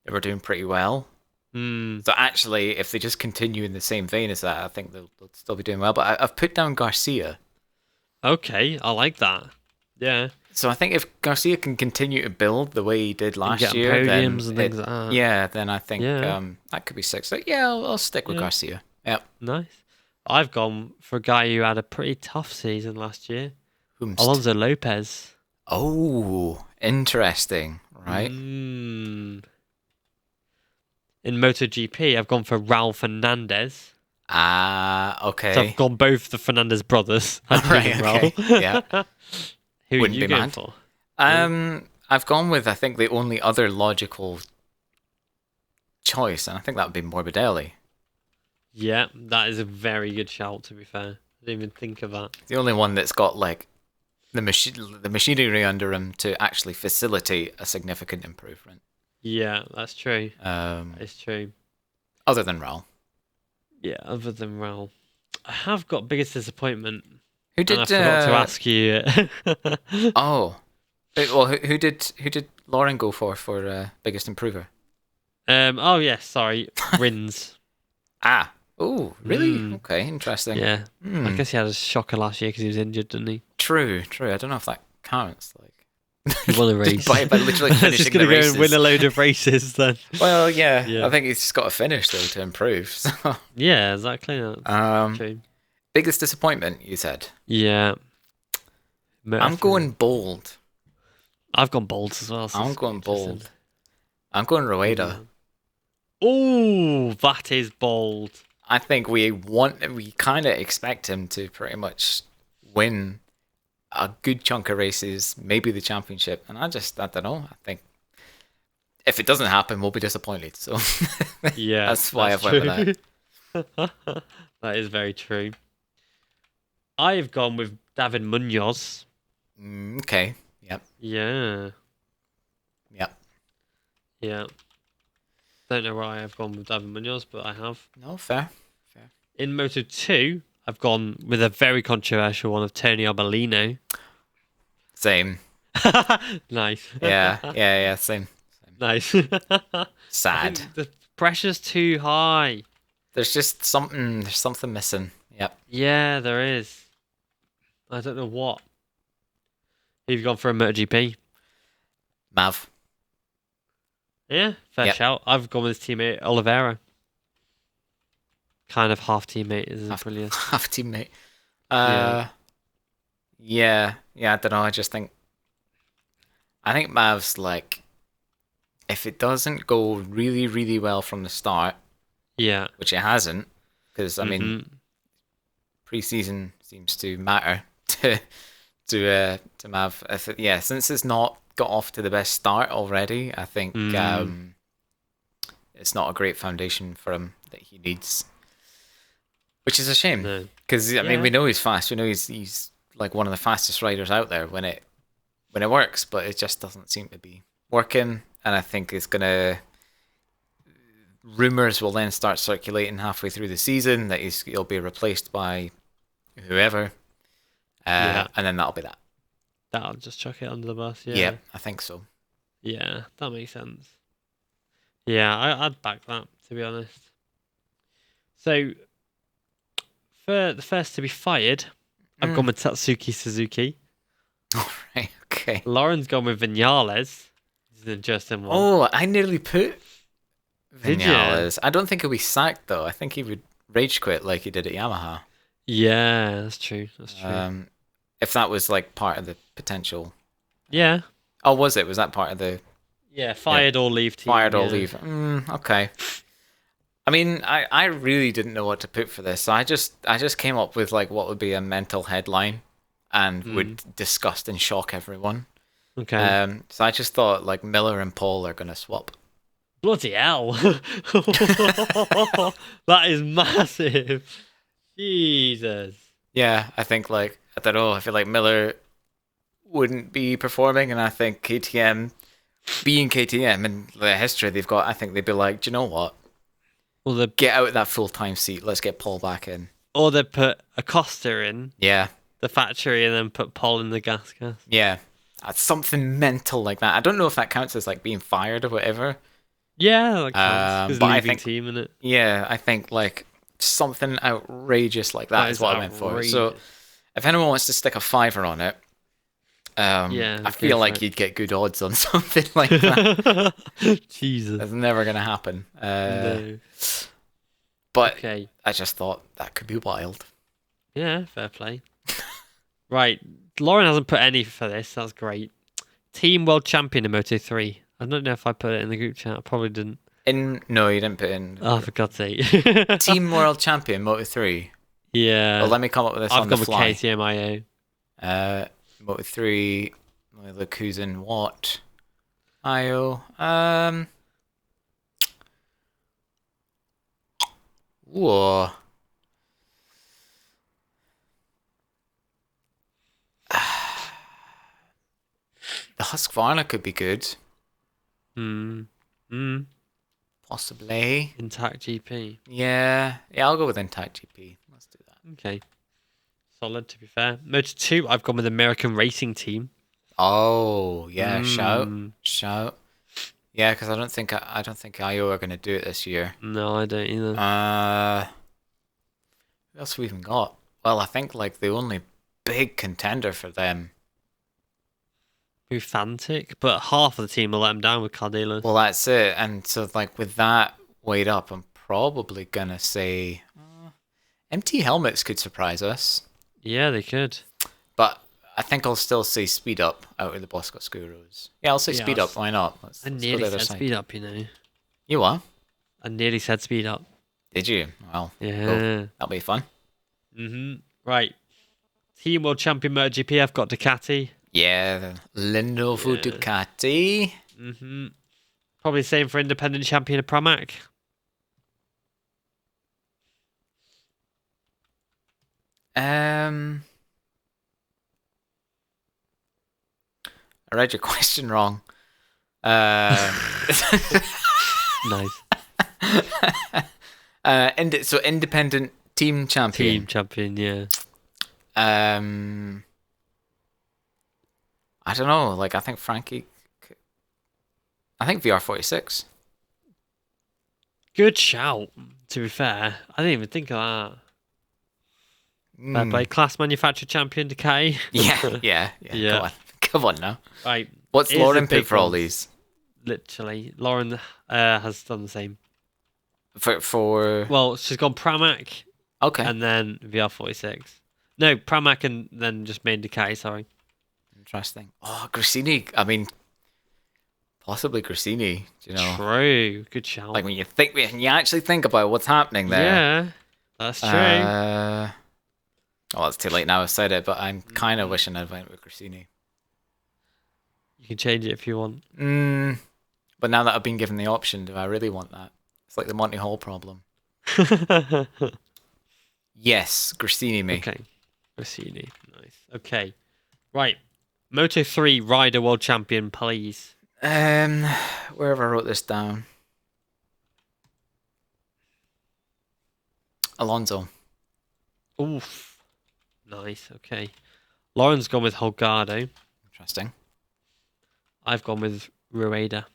they were doing pretty well. So actually, if they just continue in the same vein as that, I think they'll still be doing well. But I've put down Garcia. Okay, I like that. Yeah. So I think if Garcia can continue to build the way he did last year, podiums and things like that. Yeah, then I think that could be sick. So yeah, I'll stick with Garcia. Yep. Nice. I've gone for a guy who had a pretty tough season last year. Whomst? Alonso Lopez. Oh, interesting. Right. In MotoGP, I've gone for Raul Fernandez. Okay. So I've gone both the Fernandez brothers. Right, okay. Yeah. Who Wouldn't are you be going mad. for? I've gone with, I think, the only other logical choice, and I think that would be Morbidelli. Yeah, that is a very good shout, to be fair. I didn't even think of that. The only one that's got, like, the machinery under him to actually facilitate a significant improvement. Yeah, that's true. It's true. Other than Raul. Yeah, other than Raul. I have got biggest disappointment. Who did? And I forgot to ask you. Oh, well, who did Lauren go for biggest improver? Oh yes, sorry, Rins. Ah, oh, really? Okay, interesting. Yeah, I guess he had a shocker last year because he was injured, didn't he? True. I don't know if that counts. Like, he won a race by literally finishing just gonna the go races. and win a load of races then. Well, yeah, I think he's just got to finish though to improve. So. Yeah, exactly. That's true. Biggest disappointment, you said? Yeah. I'm going bold. I've gone bold as well. So I'm going bold. I'm going Rueda. Oh, that is bold. I think we kind of expect him to pretty much win a good chunk of races, maybe the championship. And I don't know. I think if it doesn't happen, we'll be disappointed. So yeah, that's why I've went with that. That is very true. I've gone with David Munoz. Okay. Yep. Yeah. Yep. Yeah. Don't know why I've gone with David Munoz, but I have. No, fair. In Moto 2, I've gone with a very controversial one of Tony Arbolino. Same. Nice. Yeah. Same. Nice. Sad. The pressure's too high. There's just something. There's something missing. Yep. Yeah, there is. I don't know what. Who've gone for a MotoGP? Mav. Yeah, fair shout. I've gone with his teammate Oliveira. Kind of half teammate, isn't it? Brilliant. Half teammate. Yeah. I don't know. I think Mav's like, if it doesn't go really, really well from the start, which it hasn't, because I mean, pre-season seems to matter to Mav. Since it's not got off to the best start already, I think it's not a great foundation for him that he needs, which is a shame because I mean we know he's fast. We know he's like one of the fastest riders out there when it works, but it just doesn't seem to be working. And I think it's gonna. Rumors will then start circulating halfway through the season that he'll be replaced by whoever, and then that'll be that. That'll just chuck it under the bus. Yeah, I think so. Yeah, that makes sense. Yeah, I'd back that, to be honest. So, for the first to be fired, I've gone with Tatsuki Suzuki. All right, okay. Lauren's gone with Vinales. This is an interesting one. Oh, I nearly put Vinales. I don't think he'll be sacked, though. I think he would rage quit like he did at Yamaha. Yeah, that's true. If that was like part of the potential. Yeah. Oh, was it? Was that part of the... Yeah, fired or leave team. Fired or leave. Okay. I mean, I really didn't know what to put for this, so I just came up with like what would be a mental headline and would disgust and shock everyone. Okay. So I just thought like Miller and Paul are gonna swap. Bloody hell! That is massive. Jesus. Yeah, I think like I don't know. I feel like Miller wouldn't be performing, and I think KTM, being KTM and the history they've got, I think they'd be like, do you know what? Well, get out of that full-time seat. Let's get Paul back in. Or they put Acosta in. Yeah. The factory, and then put Paul in the gas gas. Yeah. Something mental like that. I don't know if that counts as like being fired or whatever. Yeah, that counts. But I think team in it. Yeah, I think like something outrageous like that is what I went for. So if anyone wants to stick a $5 on it, I feel like you'd get good odds on something like that. Jesus, that's never gonna happen. No. But I just thought that could be wild. Yeah, fair play. Right, Lauren hasn't put any for this. That's great. Team World Champion in Moto 3. I don't know if I put it in the group chat. I probably didn't. No, you didn't put in. Oh, for God's sake. Team World Champion Moto 3. Yeah. Well, let me come up with this on the fly. I've gone with KTM IO. Moto 3. Let me look who's in what. IO. Whoa. The Husqvarna could be good. Possibly. Intact GP. Yeah, I'll go with Intact GP. Let's do that. Okay. solid, to be fair. Moto 2, I've gone with American Racing Team. Oh, yeah, shout. Yeah, because I don't think IO are going to do it this year. No, I don't either. Who else have we even got? Well, I think like the only big contender for them. Fantic, but half of the team will let them down with car dealers. Well, that's it. And so, like with that weighed up, I'm probably gonna say MT helmets could surprise us. Yeah, they could. But I think I'll still say speed up out of the Bosco Scuros. Yeah, I'll say speed up. Why not? I nearly said speed up, you know. You what? I nearly said speed up. Did you? Well, yeah. Cool. That'll be fun. Right. Team World Champion MotoGP, I've got Ducati. Yeah, the Lenovo Ducati. Probably the same for Independent Champion of Pramac. I read your question wrong. Nice. So independent team champion. Team champion, yeah. I don't know. Like, I think Frankie. I think VR46. Good shout. To be fair, I didn't even think of that. By class manufacturer champion Ducati. Yeah. Come on now. Right. What's Lauren picked for all these? Literally, Lauren has done the same. For well, she's gone Pramac. Okay. And then VR46. No, Pramac and then just main Ducati. Sorry. Interesting. Oh, Grassini. I mean, possibly Grassini. You know. True. Good shout. Like when you actually think about what's happening there. Yeah, that's true. Oh, it's too late now. I've said it, but I'm kind of wishing I'd went with Grassini. You can change it if you want. But now that I've been given the option, do I really want that? It's like the Monty Hall problem. Yes, Grassini me. Okay, Grassini. Nice. Okay, right. Moto 3 Rider World Champion, please. Where have I wrote this down? Alonso. Oof. Nice. Okay. Lauren's gone with Holgado. Interesting. I've gone with Rueda.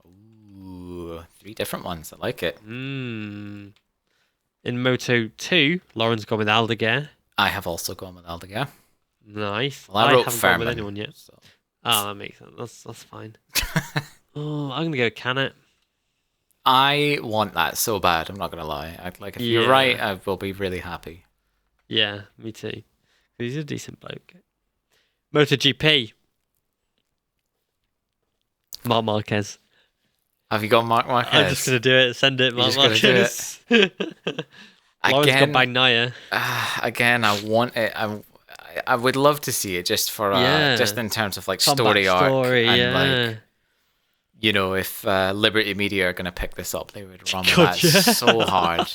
Ooh, 3 different ones. I like it. In Moto 2, Lauren's gone with Aldeguer. I have also gone with Aldeguer. Nice. Well, I wrote haven't Fairman, gone with anyone yet. So. Oh, that makes sense. That's fine. Oh, I'm gonna go Canet. I want that so bad. I'm not gonna lie. If you're right, I will be really happy. Yeah, me too. He's a decent bloke. MotoGP. Marc Marquez. Have you got Marc Marquez? I'm just gonna do it. Send it, Marc Marquez. Lauren's got Bagnaia. Again, I want it. I would love to see it just for just in terms of like story arc and like, you know, if Liberty Media are gonna pick this up, they would run with that so hard.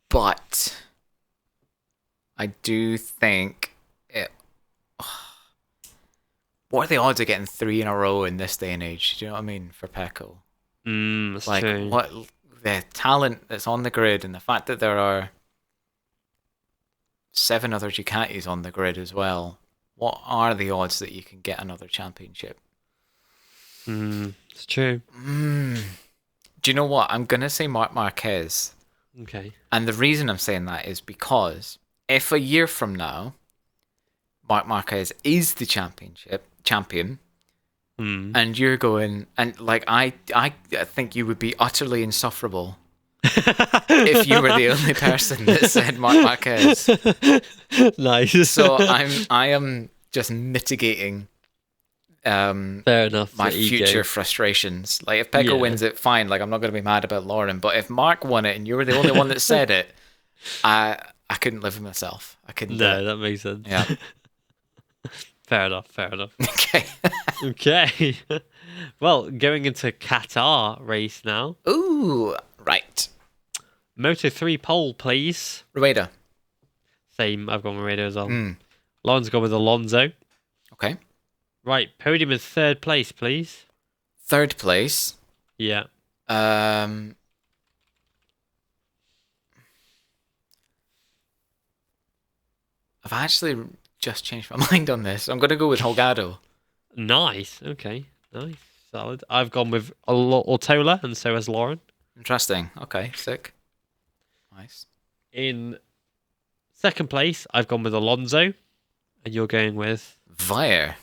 But I do think it. What are the odds of getting 3 in a row in this day and age? Do you know what I mean? For Pecco. That's true. What the talent that's on the grid and the fact that there are 7 other Ducatis on the grid as well. What are the odds that you can get another championship? It's true. Do you know what? I'm going to say Marc Marquez. Okay. And the reason I'm saying that is because if a year from now, Marc Marquez is the champion, and you're going, and like I think you would be utterly insufferable if you were the only person that said Marc Marquez. Nice. So I am just mitigating fair enough, my future frustrations. Like if Pecco wins it, fine. Like I'm not going to be mad about Lauren. But if Mark won it and you were the only one that said it, I couldn't live with myself. I couldn't. No, that makes sense. Yeah. Fair enough. Okay. Okay. Well, going into Qatar race now. Ooh, right. Moto 3 pole, please. Rueda. Same. I've gone with Rueda as well. Lauren's gone with Alonso. Okay. Right, podium is 3rd place, please. 3rd place. Yeah. I've actually just changed my mind on this. I'm going to go with Holgado. Nice. Okay. Nice. Solid. I've gone with Ortola, and so has Lauren. Interesting. Okay, sick. Nice. In second place, I've gone with Alonso, and you're going with Vire.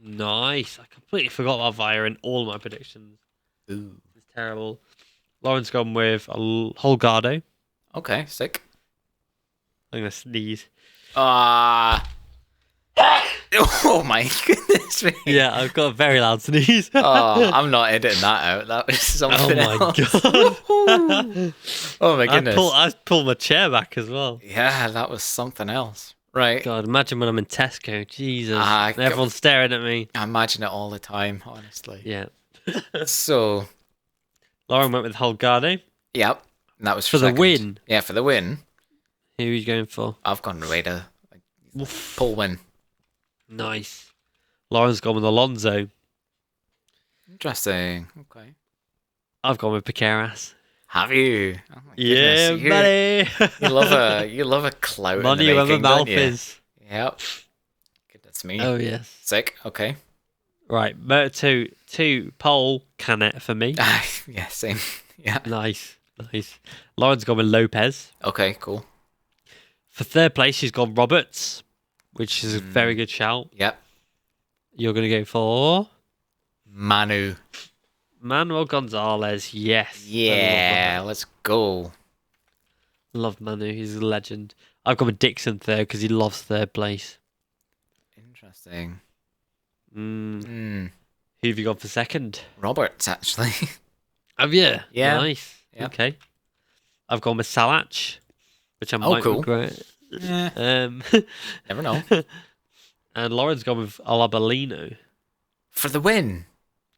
Nice. I completely forgot about Vire in all my predictions. Ooh. It's terrible. Lauren's gone with Holgado. Okay, sick. I'm gonna sneeze. Oh my goodness me. Yeah, I've got a very loud sneeze. I'm not editing that out. That was something else. God. Oh my goodness. I pulled my chair back as well. Yeah, that was something else. Right. God, imagine when I'm in Tesco. Jesus. Everyone's staring at me. I imagine it all the time, honestly. Yeah. So Lauren went with Holgado. Yep. And that was for the win. Yeah, for the win. Who are you going for? I've gone Rueda. Pull win. Nice. Lauren's gone with Alonso. Interesting. Okay. I've gone with Piqueras. Have you? Oh my yeah, goodness. buddy. you love a clout. Money where my mouth is. Yep. Goodness me. Oh yes. Sick. Okay. Right. Moto2 pole Canet for me. Yeah. Same. Yeah. Nice. Lauren's gone with Lopez. Okay. Cool. For third place, she's gone Roberts, which is a very good shout. Yep. You're going to go for Manuel Gonzalez. Yes. Yeah. Let's go. Love Manu. He's a legend. I've gone with Dixon third because he loves third place. Interesting. Who have you gone for second? Roberts, actually. Have you? Yeah. Nice. Yep. Okay. I've gone with Salach, which I might regret. Yeah. Never know. And Lauren's gone with Alabalino. For the win?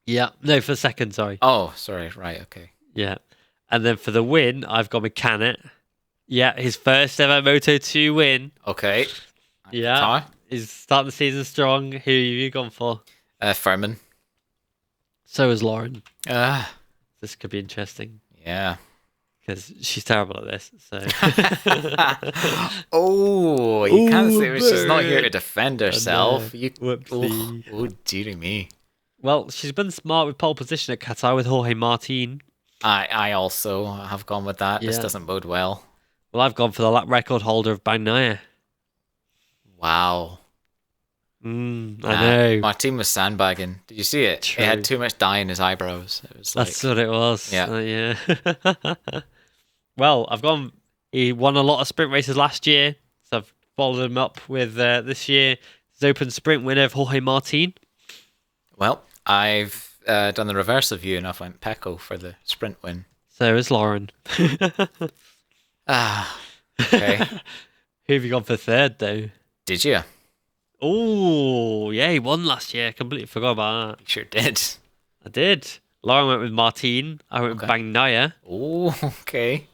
Yeah. No, for second, sorry. Oh, sorry. Right, okay. Yeah. And then for the win, I've gone with Canet. Yeah, his first ever Moto2 win. Okay. Yeah. Qatar. He's starting the season strong. Who have you gone for? Furman. So is Lauren. This could be interesting. Yeah. Because she's terrible at this. So. You can't say she's not here to defend herself. Oh, dearie me. Well, she's been smart with pole position at Qatar with Jorge Martin. I also have gone with that. This doesn't bode well. Well, I've gone for the lap record holder of Bagnaia. Wow. I know. Martin was sandbagging. Did you see it? True. He had too much dye in his eyebrows. It was That's what it was. Yeah. Yeah. Well, he won a lot of sprint races last year, so I've followed him up with this year. His open sprint winner of Jorge Martin. Well, I've done the reverse of you, and I've went Pecco for the sprint win. So is Lauren. Okay. Who have you gone for third, though? Did you? Oh, yeah, he won last year. Completely forgot about that. You sure did. I did. Lauren went with Martin. I went with Bagnaia. Oh, okay.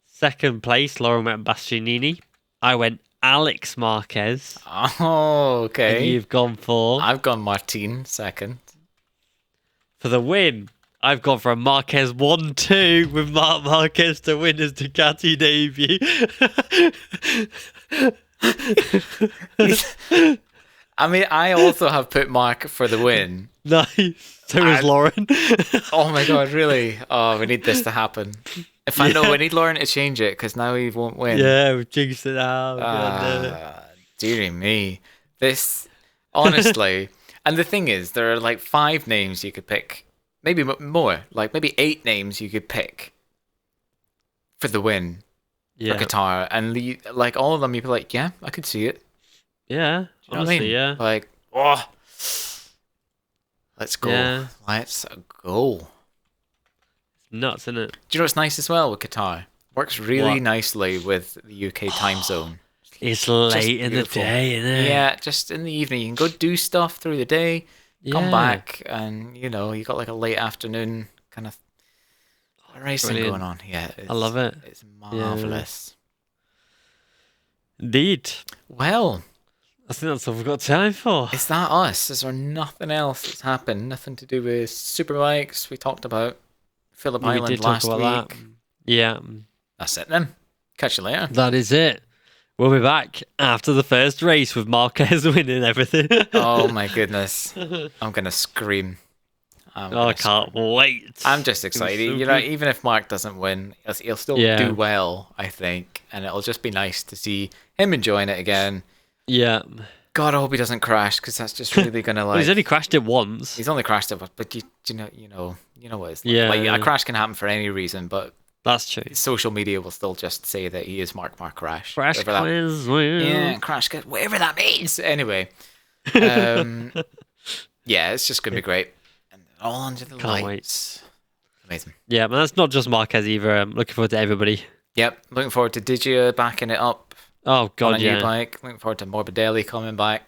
Second place, Lauren went with Bastianini. I went Alex Marquez. Oh, okay. And you've gone for? I've gone Martin second. For the win, I've gone for a Marquez 1-2 with Marc Marquez to win his Ducati debut. I mean, I also have put Mark for the win. Nice. So is Lauren. Oh my god, really? Oh, we need this to happen. If I know, we need Lauren to change it because now he won't win. Yeah, we've jinxed it out. Dearie me. This, honestly, and the thing is, there are like 5 names you could pick. Maybe more. Like maybe 8 names you could pick for the win. For Qatar. And like all of them, you'd be like, yeah, I could see it. Yeah. Do you know what I mean? Yeah. Like, let's go. Yeah. Let's go. Nuts, isn't it? Do you know what's nice as well with Qatar? Works really nicely with the UK time zone. It's late in the day, isn't it? Yeah, just in the evening. You can go do stuff through the day, come back, and you got like a late afternoon kind of racing going on. Yeah, I love it. It's marvelous. Yeah. Indeed. Well, I think that's all we've got time for. Is that us? Is there nothing else that's happened? Nothing to do with superbikes? We talked about Phillip Island last week. Yeah. That's it then. Catch you later. That is it. We'll be back after the first race with Marquez winning everything. Oh my goodness. I'm going to scream. I can't wait. I'm just excited. So even if Marc doesn't win, he'll still do well, I think. And it'll just be nice to see him enjoying it again. Yeah. God, I hope he doesn't crash, because that's just really going to Well, he's only crashed it once. He's only crashed it once, but you know what it's like. Yeah. Like, a crash can happen for any reason, but that's true. Social media will still just say that he is Marc Crash. Crash quiz. Yeah, crash quiz, whatever that means. Anyway, yeah, it's just gonna be great. And all under the lights. Wait. Amazing. Yeah, but that's not just Marquez either. I'm looking forward to everybody. Yep, looking forward to Digia backing it up. Oh god, on a new bike. Looking forward to Morbidelli coming back.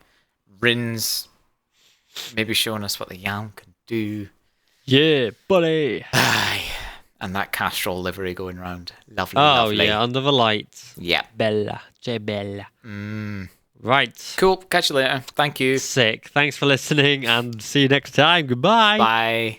Rins maybe showing us what the Yam can do. Yeah, buddy. And that Castrol livery going round. Lovely. Yeah, under the lights. Yeah. Bella. J Bella. Right. Cool. Catch you later. Thank you. Sick. Thanks for listening and see you next time. Goodbye. Bye.